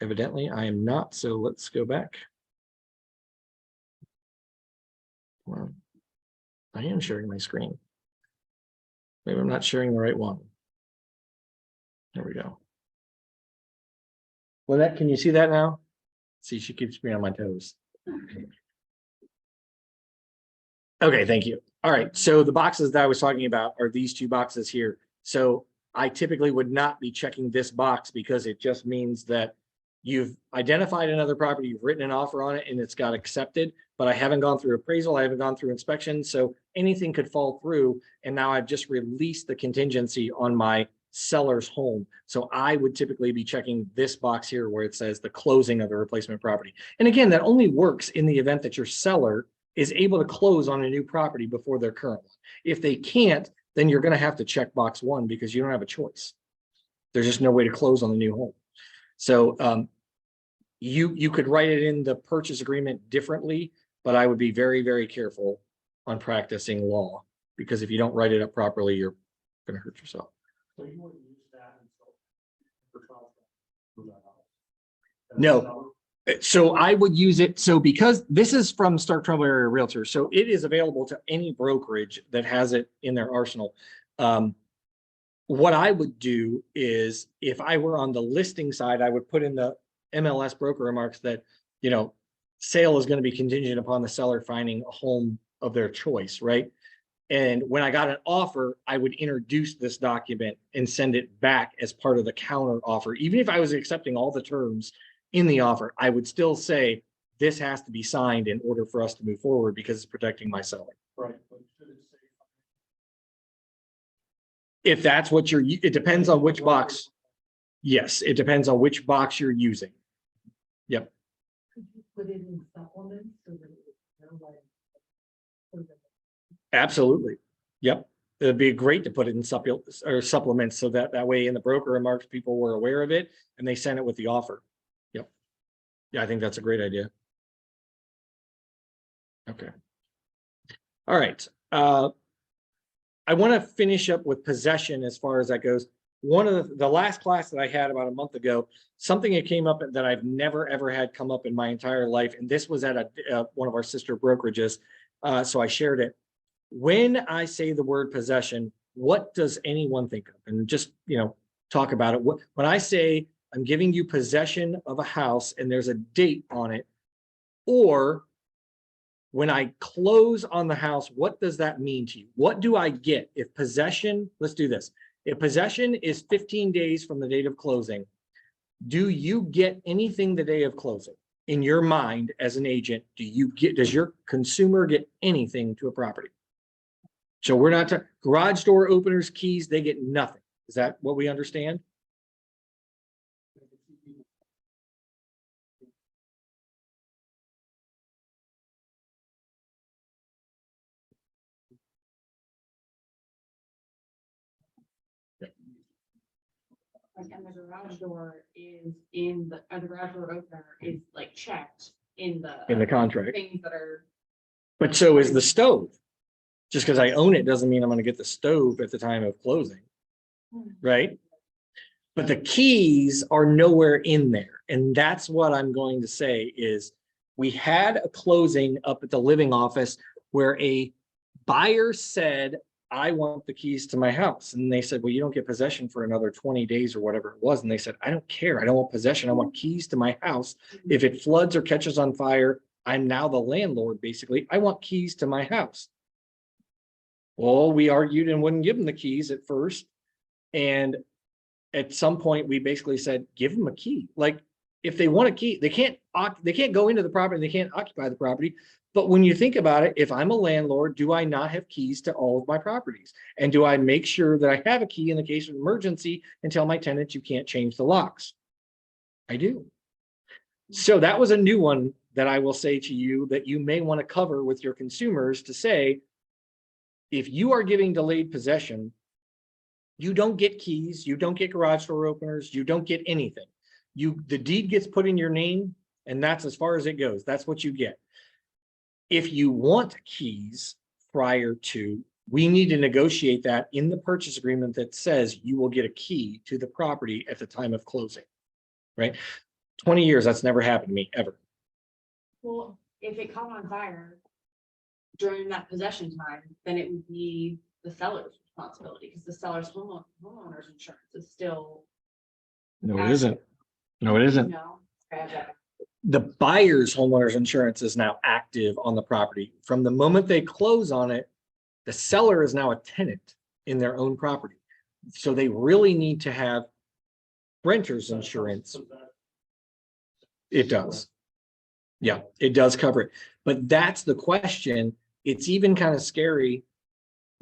evidently I am not. So let's go back. Well, I am sharing my screen. Maybe I'm not sharing the right one. There we go. Lynette, can you see that now? See, she keeps me on my toes. Okay, thank you. All right, so the boxes that I was talking about are these two boxes here. So I typically would not be checking this box because it just means that you've identified another property, you've written an offer on it, and it's got accepted, but I haven't gone through appraisal, I haven't gone through inspection, so anything could fall through, and now I've just released the contingency on my seller's home. So I would typically be checking this box here where it says the closing of the replacement property. And again, that only works in the event that your seller is able to close on a new property before their current one. If they can't, then you're going to have to check box 1 because you don't have a choice. There's just no way to close on the new home. So you could write it in the purchase agreement differently, but I would be very, very careful on practicing law, because if you don't write it up properly, you're going to hurt yourself. So you wouldn't use that until. No. So I would use it. So because this is from Stark Trumbull Area Realtor, so it is available to any brokerage that has it in their arsenal. What I would do is, if I were on the listing side, I would put in the MLS broker remarks that, sale is going to be contingent upon the seller finding a home of their choice, right? And when I got an offer, I would introduce this document and send it back as part of the counter offer. Even if I was accepting all the terms in the offer, I would still say, this has to be signed in order for us to move forward because it's protecting my seller. Right. But should it say? If that's what it depends on which box. Yes, it depends on which box you're using. Yep. Could you put it in supplements so that it would Absolutely. Yep. It'd be great to put it in supplements so that way in the broker remarks, people were aware of it and they sent it with the offer. Yep. Yeah, I think that's a great idea. Okay. All right. I want to finish up with possession as far as that goes. One of the last class that I had about a month ago, something that came up that I've never ever had come up in my entire life, and this was at one of our sister brokerages, so I shared it. When I say the word possession, what does anyone think of? And just talk about it. When I say I'm giving you possession of a house and there's a date on it, or when I close on the house, what does that mean to you? What do I get if possession? Let's do this. If possession is 15 days from the date of closing, do you get anything the day of closing? In your mind, as an agent, does your consumer get anything to a property? So we're not talking garage door openers, keys, they get nothing. Is that what we understand? Like, and the garage door is in the, or the garage door opener is like checked in the Contract. things that are. But so is the stove. Just because I own it doesn't mean I'm going to get the stove at the time of closing, right? But the keys are nowhere in there. And that's what I'm going to say is we had a closing up at the living office where a buyer said, I want the keys to my house. And they said, well, you don't get possession for another 20 days or whatever it was. And they said, I don't care. I don't want possession. I want keys to my house. If it floods or catches on fire, I'm now the landlord, basically. I want keys to my house. Well, we argued and wouldn't give them the keys at first. And at some point, we basically said, give them a key. Like, if they want a key, they can't go into the property, they can't occupy the property. But when you think about it, if I'm a landlord, do I not have keys to all of my properties? And do I make sure that I have a key in the case of emergency and tell my tenants you can't change the locks? I do. So that was a new one that I will say to you that you may want to cover with your consumers to say, if you are giving delayed possession, you don't get keys, you don't get garage door openers, you don't get anything. The deed gets put in your name, and that's as far as it goes. That's what you get. If you want keys prior to, we need to negotiate that in the purchase agreement that says you will get a key to the property at the time of closing, right? 20 years, that's never happened to me, ever. Well, if it caught on fire during that possession time, then it would be the seller's responsibility because the seller's homeowner's insurance is still. No, it isn't. No, it isn't. No. The buyer's homeowner's insurance is now active on the property. From the moment they close on it, the seller is now a tenant in their own property. So they really need to have renter's insurance. It does. Yeah, it does cover it. But that's the question. It's even kind of scary.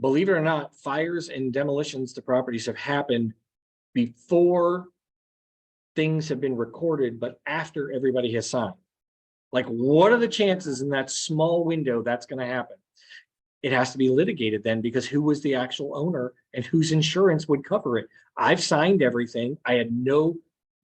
Believe it or not, fires and demolitions to properties have happened before things have been recorded, but after everybody has signed. Like, what are the chances in that small window that's going to happen? It has to be litigated then, because who was the actual owner and whose insurance would cover it? I've signed everything. I had no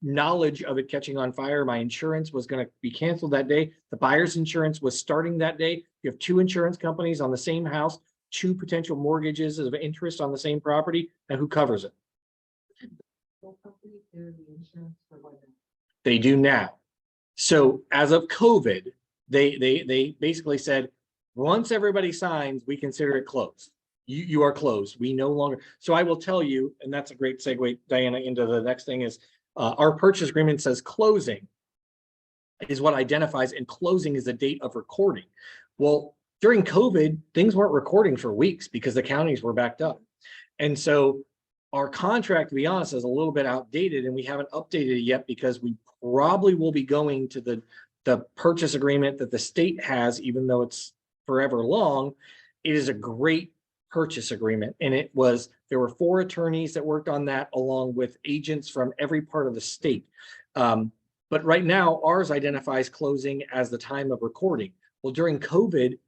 knowledge of it catching on fire. My insurance was going to be canceled that day. The buyer's insurance was starting that day. You have two insurance companies on the same house, two potential mortgages of interest on the same property, and who covers it? They do now. So as of COVID, they basically said, once everybody signs, we consider it closed. You are closed. We no longer. So I will tell you, and that's a great segue, Diana, into the next thing is our purchase agreement says closing is what identifies, and closing is the date of recording. Well, during COVID, things weren't recording for weeks because the counties were backed up. And so our contract, to be honest, is a little bit outdated, and we haven't updated it yet because we probably will be going to the purchase agreement that the state has, even though it's forever long. It is a great purchase agreement. And there were 4 attorneys that worked on that along with agents from every part of the state. But right now ours identifies closing as the time of recording. Well, during COVID,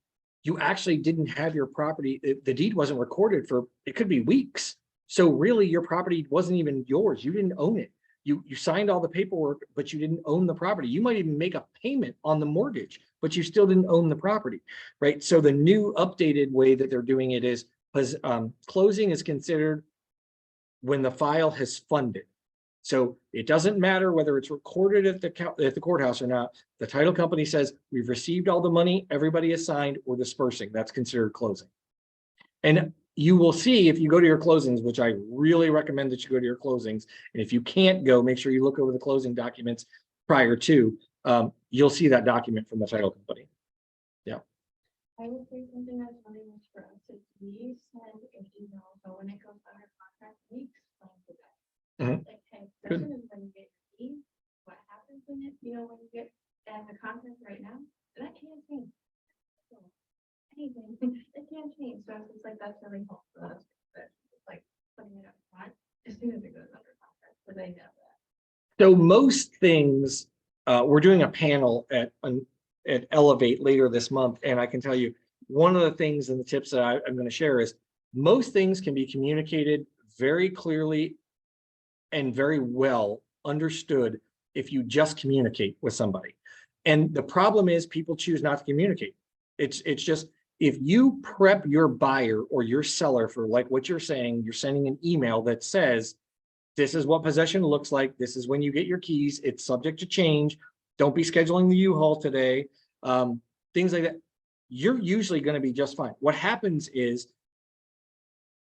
you actually didn't have your property. The deed wasn't recorded for, it could be weeks. So really your property wasn't even yours. You didn't own it. You signed all the paperwork, but you didn't own the property. You might even make a payment on the mortgage, but you still didn't own the property, right? So the new updated way that they're doing it is closing is considered when the file has funded. So it doesn't matter whether it's recorded at the courthouse or not. The title company says, we've received all the money, everybody is signed, we're dispersing. That's considered closing. And you will see if you go to your closings, which I really recommend that you go to your closings. And if you can't go, make sure you look over the closing documents prior to, you'll see that document from the title company. Yeah. I would say something that's really much for us is we send an email, so when it goes under contract weeks, really helps us, but like putting it up front as soon as it goes under contract, so they know that. So most things, we're doing a panel at Elevate later this month, and I can tell you, one of the things and the tips that I'm going to share is most things can be communicated very clearly and very well understood if you just communicate with somebody. And the problem is people choose not to communicate. It's just, if you prep your buyer or your seller for like what you're saying, you're sending an email that says, this is what possession looks like. This is when you get your keys. It's subject to change. Don't be scheduling the U-Haul today. Things like that. You're usually going to be just fine. What happens is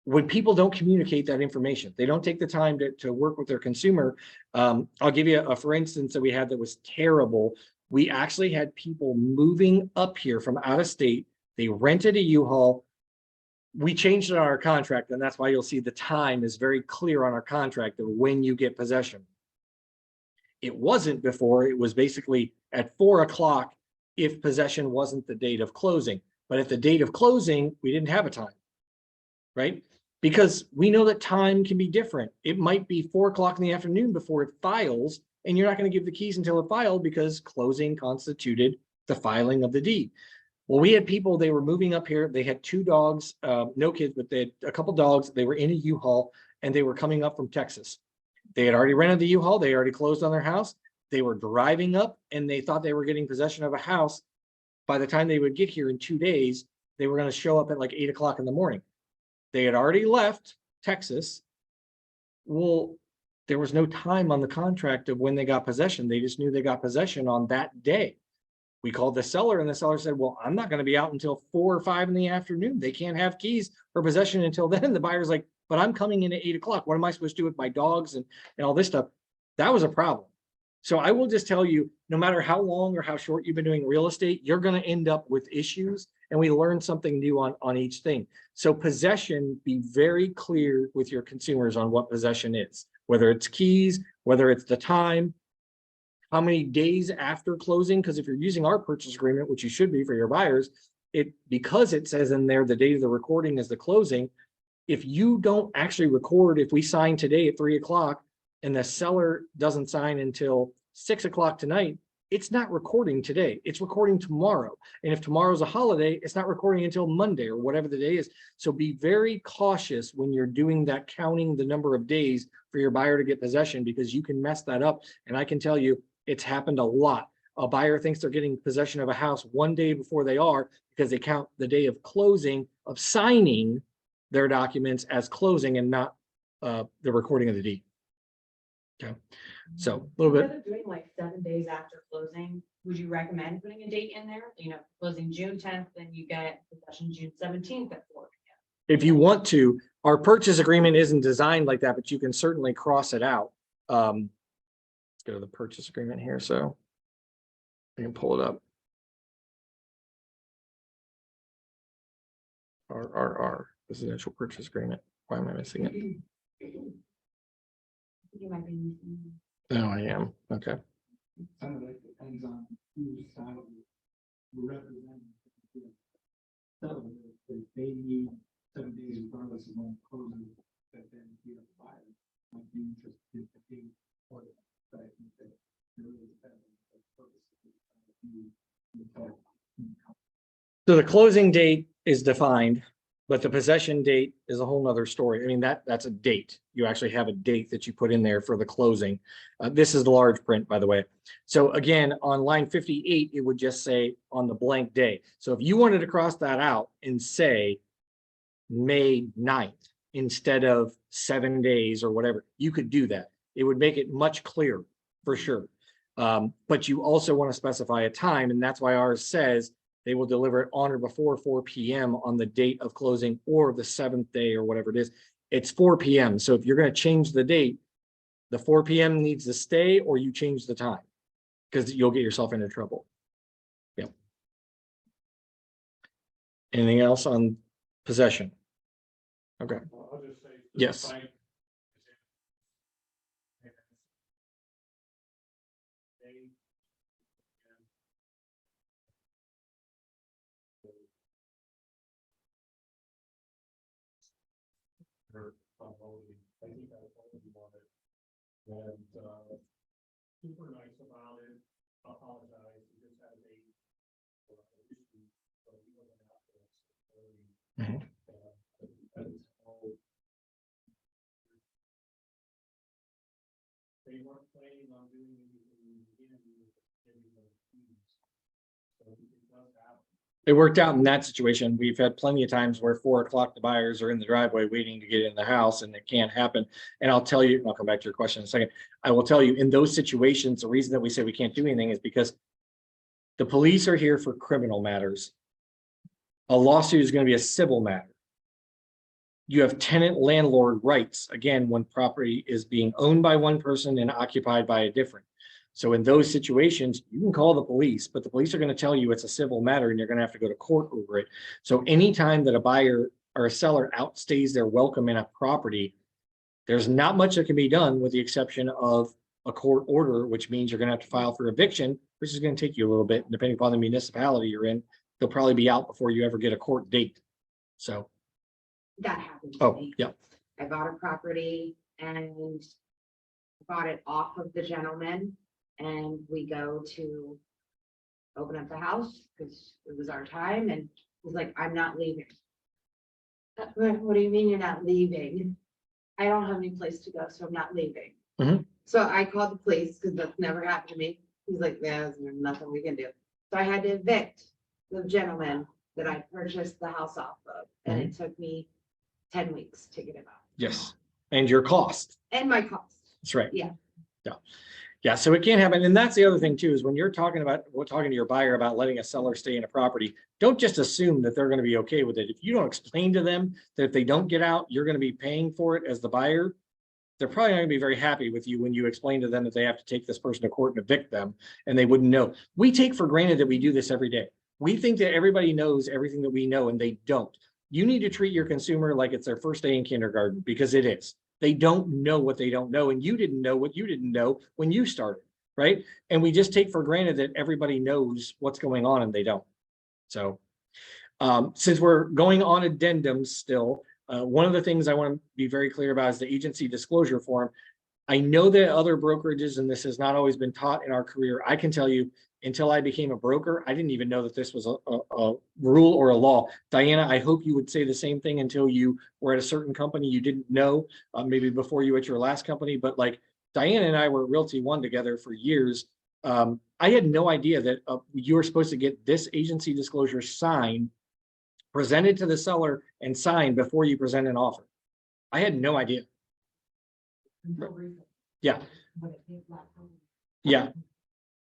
when people don't communicate that information, they don't take the time to work with their consumer. I'll give you a for instance that we had that was terrible. We actually had people moving up here from out of state. They rented a U-Haul. We changed it on our contract, and that's why you'll see the time is very clear on our contract of when you get possession. It wasn't before. It was basically at 4 o'clock if possession wasn't the date of closing. But at the date of closing, we didn't have a time, right? Because we know that time can be different. It might be 4 o'clock in the afternoon before it files, and you're not going to give the keys until it filed because closing constituted the filing of the deed. Well, we had people, they were moving up here. They had 2 dogs, no kids, but they had a couple dogs. They were in a U-Haul and they were coming up from Texas. They had already rented the U-Haul. They already closed on their house. They were driving up and they thought they were getting possession of a house. By the time they would get here in 2 days, they were going to show up at like 8 o'clock in the morning. They had already left Texas. Well, there was no time on the contract of when they got possession. They just knew they got possession on that day. We called the seller and the seller said, well, I'm not going to be out until 4 or 5 in the afternoon. They can't have keys for possession until then. The buyer's like, but I'm coming in at 8 o'clock. What am I supposed to do with my dogs and all this stuff? That was a problem. So I will just tell you, no matter how long or how short you've been doing real estate, you're going to end up with issues, and we learn something new on each thing. So possession, be very clear with your consumers on what possession is, whether it's keys, whether it's the time, how many days after closing, because if you're using our purchase agreement, which you should be for your buyers, because it says in there the date of the recording is the closing. If you don't actually record, if we sign today at 3 o'clock and the seller doesn't sign until 6 o'clock tonight, it's not recording today, it's recording tomorrow. And if tomorrow's a holiday, it's not recording until Monday or whatever the day is. So be very cautious when you're doing that, counting the number of days for your buyer to get possession, because you can mess that up. And I can tell you, it's happened a lot. A buyer thinks they're getting possession of a house 1 day before they are, because they count the day of closing, of signing their documents as closing and not the recording of the deed. Okay, so a little bit. Instead of doing like 7 days after closing, would you recommend putting a date in there? You know, closing June 10th, then you get possession June 17th at 4 p.m. If you want to, our purchase agreement isn't designed like that, but you can certainly cross it out. Let's go to the purchase agreement here, so I can pull it up. Our residential purchase agreement. Why am I missing it? You might be using. Oh, I am. Okay. Some of it depends on whose side we're representing. So if they need 7 days regardless of when it closes, but then if you have a buyer, might be interested in the date or the, but I think that there really depends on the purpose of the. So the closing date is defined, but the possession date is a whole nother story. I mean, that's a date. You actually have a date that you put in there for the closing. This is the large print, by the way. So again, on line 58, it would just say on the blank day. So if you wanted to cross that out and say May 9th instead of 7 days or whatever, you could do that. It would make it much clearer for sure. But you also want to specify a time, and that's why ours says they will deliver it on or before 4 p.m. on the date of closing or the 7th day or whatever it is. It's 4 p.m. So if you're going to change the date, the 4 p.m. needs to stay, or you change the time, because you'll get yourself into trouble. Yep. Anything else on possession? Okay. I'll just say. Yes. I think I told you about it. And, super nice about it, apologize, he just had a issue, so he wasn't out there. Mhm. They weren't planning on doing anything again, giving those keys. So it does happen. It worked out in that situation. We've had plenty of times where 4 o'clock, the buyers are in the driveway waiting to get in the house and it can't happen. And I'll tell you, and I'll come back to your question in a second. I will tell you in those situations, the reason that we say we can't do anything is because the police are here for criminal matters. A lawsuit is going to be a civil matter. You have tenant landlord rights, again, when property is being owned by one person and occupied by a different. So in those situations, you can call the police, but the police are going to tell you it's a civil matter and you're going to have to go to court over it. So anytime that a buyer or a seller outstays their welcome in a property, there's not much that can be done with the exception of a court order, which means you're going to have to file for eviction, which is going to take you a little bit, depending upon the municipality you're in. They'll probably be out before you ever get a court date. So, That happened to oh, me. yeah. I bought a property and bought it off of the gentleman, and we go to open up the house because it was our time, and he's like, I'm not leaving. What do you mean you're not leaving? I don't have any place to go, so I'm not leaving. Mhm. So I called the police because that's never happened to me. He's like, there's nothing we can do. So I had to evict the gentleman that I purchased the house off of, and it took me 10 weeks to get it out. Yes. And your cost. And my cost. That's right. Yeah. Yeah. Yeah. So it can't happen. And that's the other thing too, is when you're talking to your buyer about letting a seller stay in a property, don't just assume that they're going to be okay with it. If you don't explain to them that if they don't get out, you're going to be paying for it as the buyer, they're probably not going to be very happy with you when you explain to them that they have to take this person to court and evict them and they wouldn't know. We take for granted that we do this every day. We think that everybody knows everything that we know and they don't. You need to treat your consumer like it's their first day in kindergarten, because it is. They don't know what they don't know, and you didn't know what you didn't know when you started, right? And we just take for granted that everybody knows what's going on and they don't. So since we're going on addendums still, one of the things I want to be very clear about is the agency disclosure form. I know that other brokerages, and this has not always been taught in our career, I can tell you, until I became a broker, I didn't even know that this was a rule or a law. Diana, I hope you would say the same thing until you were at a certain company you didn't know, maybe before you at your last company, but like Diana and I were at Realty One together for years. I had no idea that you were supposed to get this agency disclosure signed, presented to the seller and signed before you present an offer. I had no idea. Yeah. Yeah.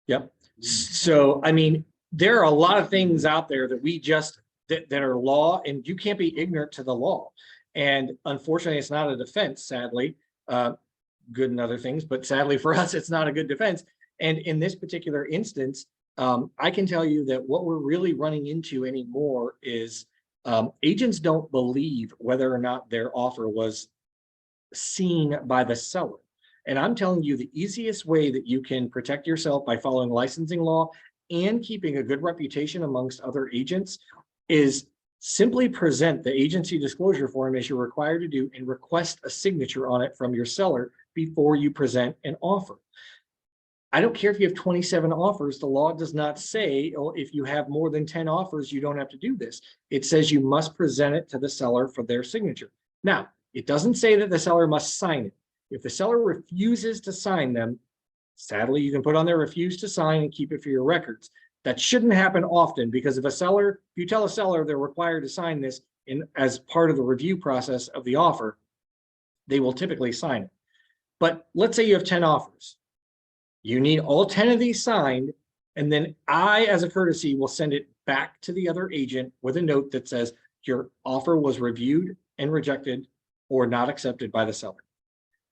Yep. So, I mean, there are a lot of things out there that we just, that are law, and you can't be ignorant to the law. And unfortunately, it's not a defense, sadly, good in other things, but sadly for us, it's not a good defense. And in this particular instance, I can tell you that what we're really running into anymore is agents don't believe whether or not their offer was seen by the seller. And I'm telling you, the easiest way that you can protect yourself by following licensing law and keeping a good reputation amongst other agents is simply present the agency disclosure form as you're required to do and request a signature on it from your seller before you present an offer. I don't care if you have 27 offers, the law does not say, oh, if you have more than 10 offers, you don't have to do this. It says you must present it to the seller for their signature. Now, it doesn't say that the seller must sign it. If the seller refuses to sign them, sadly, you can put on there refuse to sign and keep it for your records. That shouldn't happen often, because if you tell a seller they're required to sign this as part of the review process of the offer, they will typically sign it. But let's say you have 10 offers. You need all 10 of these signed, and then I, as a courtesy, will send it back to the other agent with a note that says your offer was reviewed and rejected or not accepted by the seller.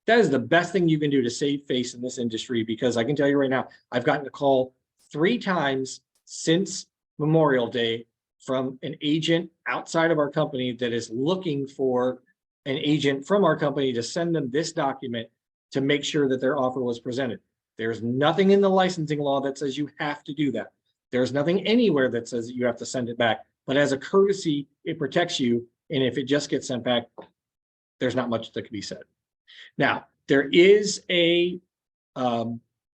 That is the best thing you can do to save face in this industry, because I can tell you right now, I've gotten a call 3 times since Memorial Day from an agent outside of our company that is looking for an agent from our company to send them this document to make sure that their offer was presented. There's nothing in the licensing law that says you have to do that. There's nothing anywhere that says that you have to send it back, but as a courtesy, it protects you. And if it just gets sent back, there's not much that can be said. Now, there is a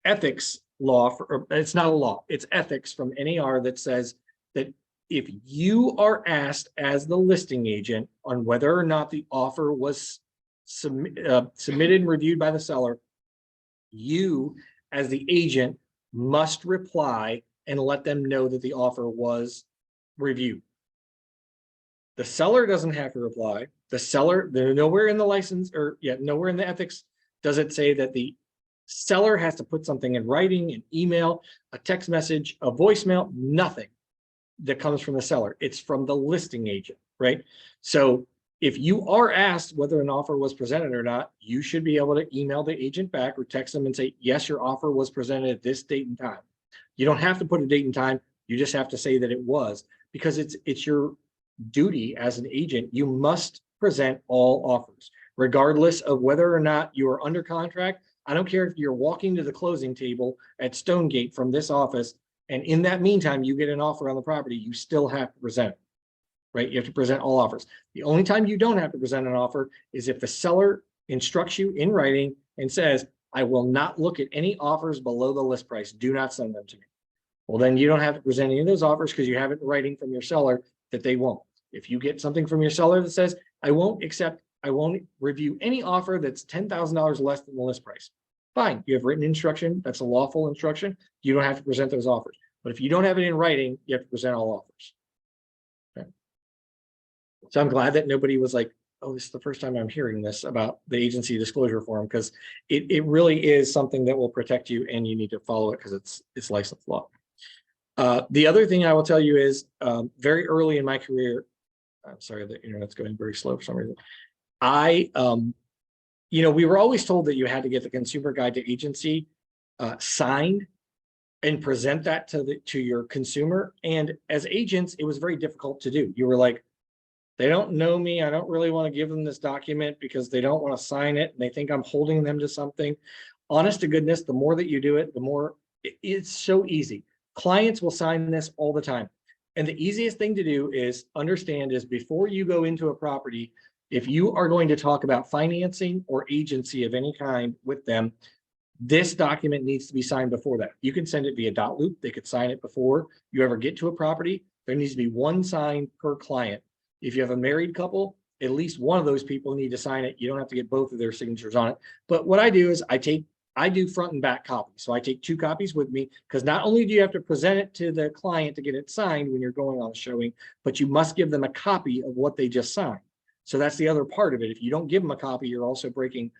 ethics law, or it's not a law, it's ethics from NAR that says that if you are asked as the listing agent on whether or not the offer was submitted and reviewed by the seller, you as the agent must reply and let them know that the offer was reviewed. The seller doesn't have to reply. The seller, they're nowhere in the license or nowhere in the ethics does it say that the seller has to put something in writing, an email, a text message, a voicemail, nothing that comes from the seller. It's from the listing agent, right? So if you are asked whether an offer was presented or not, you should be able to email the agent back or text them and say, yes, your offer was presented at this date and time. You don't have to put a date and time. You just have to say that it was, because it's your duty as an agent. You must present all offers, regardless of whether or not you are under contract. I don't care if you're walking to the closing table at Stonegate from this office, and in that meantime, you get an offer on the property, you still have to present it, right? You have to present all offers. The only time you don't have to present an offer is if the seller instructs you in writing and says, I will not look at any offers below the list price. Do not send them to me. Well, then you don't have to present any of those offers because you have it in writing from your seller that they won't. If you get something from your seller that says, I won't review any offer that's $10,000 less than the list price. Fine, you have written instruction. That's a lawful instruction. You don't have to present those offers. But if you don't have it in writing, you have to present all offers. Okay. So I'm glad that nobody was like, oh, this is the first time I'm hearing this about the agency disclosure form, because it really is something that will protect you, and you need to follow it because it's licensed law. The other thing I will tell you is very early in my career, I'm sorry, the internet's going very slow for some reason. We were always told that you had to get the consumer guide to agency signed and present that to your consumer. And as agents, it was very difficult to do. You were like, they don't know me. I don't really want to give them this document because they don't want to sign it and they think I'm holding them to something. Honest to goodness, the more that you do it, the more it's so easy. Clients will sign this all the time. And the easiest thing to do is understand is before you go into a property, if you are going to talk about financing or agency of any kind with them, this document needs to be signed before that. You can send it via dot loop. They could sign it before you ever get to a property. There needs to be one sign per client. If you have a married couple, at least one of those people need to sign it. You don't have to get both of their signatures on it. But what I do is I do front and back copies. So I take 2 copies with me, because not only do you have to present it to the client to get it signed when you're going on a showing, but you must give them a copy of what they just signed. So that's the other part of it. If you don't give them a copy, you're also breaking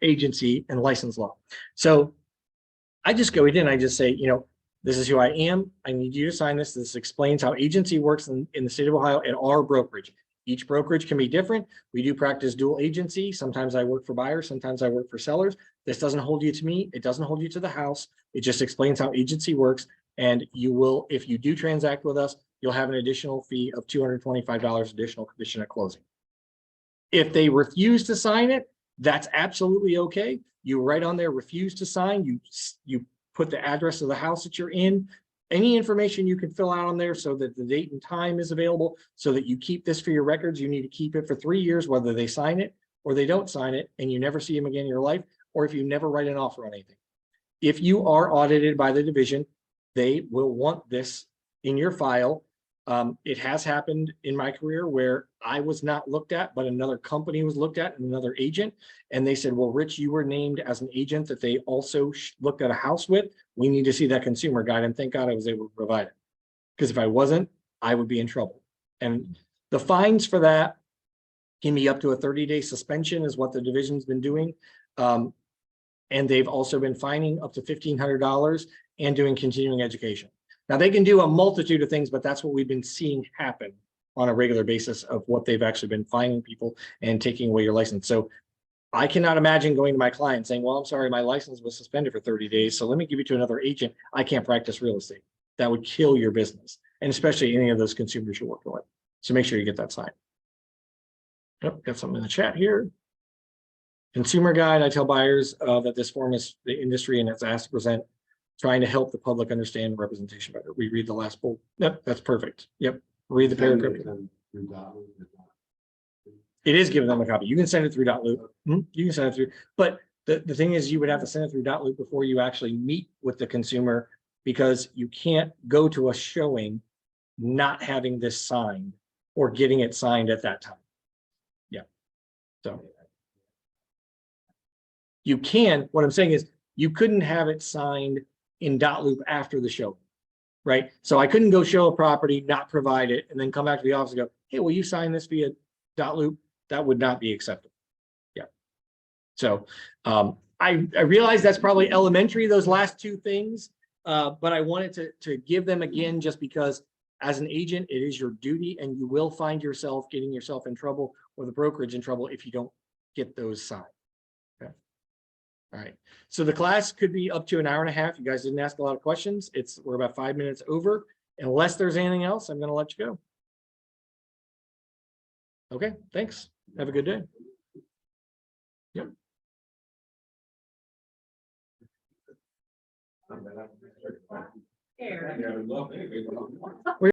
agency and license law. So I just go in and I just say, this is who I am. I need you to sign this. This explains how agency works in the state of Ohio at our brokerage. Each brokerage can be different. We do practice dual agency. Sometimes I work for buyers. Sometimes I work for sellers. This doesn't hold you to me. It doesn't hold you to the house. It just explains how agency works. And you will, if you do transact with us, you'll have an additional fee of $225 additional commission at closing. If they refuse to sign it, that's absolutely okay. You write on there, refuse to sign. You put the address of the house that you're in, any information you can fill out on there so that the date and time is available, so that you keep this for your records. You need to keep it for 3 years, whether they sign it or they don't sign it, and you never see them again in your life, or if you never write an offer on anything. If you are audited by the division, they will want this in your file. It has happened in my career where I was not looked at, but another company was looked at, and another agent, and they said, well, Rich, you were named as an agent that they also looked at a house with. We need to see that consumer guide. And thank God I was able to provide it, because if I wasn't, I would be in trouble. And the fines for that can be up to a 30-day suspension is what the division's been doing. And they've also been fining up to $1,500 and doing continuing education. Now they can do a multitude of things, but that's what we've been seeing happen on a regular basis of what they've actually been fining people and taking away your license. So I cannot imagine going to my client saying, well, I'm sorry, my license was suspended for 30 days. So let me give you to another agent. I can't practice real estate. That would kill your business, and especially any of those consumers you're working with. So make sure you get that signed. Yep, got something in the chat here. Consumer guide. I tell buyers that this form is the industry and it's asked to present, trying to help the public understand representation better. We read the last bullet. Yep, that's perfect. Yep, read the paragraph. It is giving them a copy. You can send it through .loop. You can send it through, but the thing is you would have to send it through .loop before you actually meet with the consumer, because you can't go to a showing not having this signed or getting it signed at that time. Yeah. So you can, what I'm saying is you couldn't have it signed in .loop after the show, right? So I couldn't go show a property, not provide it, and then come back to the office and go, hey, will you sign this via .loop? That would not be acceptable. Yeah. So I realize that's probably elementary, those last two things, but I wanted to give them again, just because as an agent, it is your duty, and you will find yourself getting yourself in trouble or the brokerage in trouble if you don't get those signed. Okay. All right. So the class could be up to an hour and a half. You guys didn't ask a lot of questions. We're about 5 minutes over. Unless there's anything else, I'm going to let you go. Okay, thanks. Have a good day. Yep. Here. Yeah, I would love it.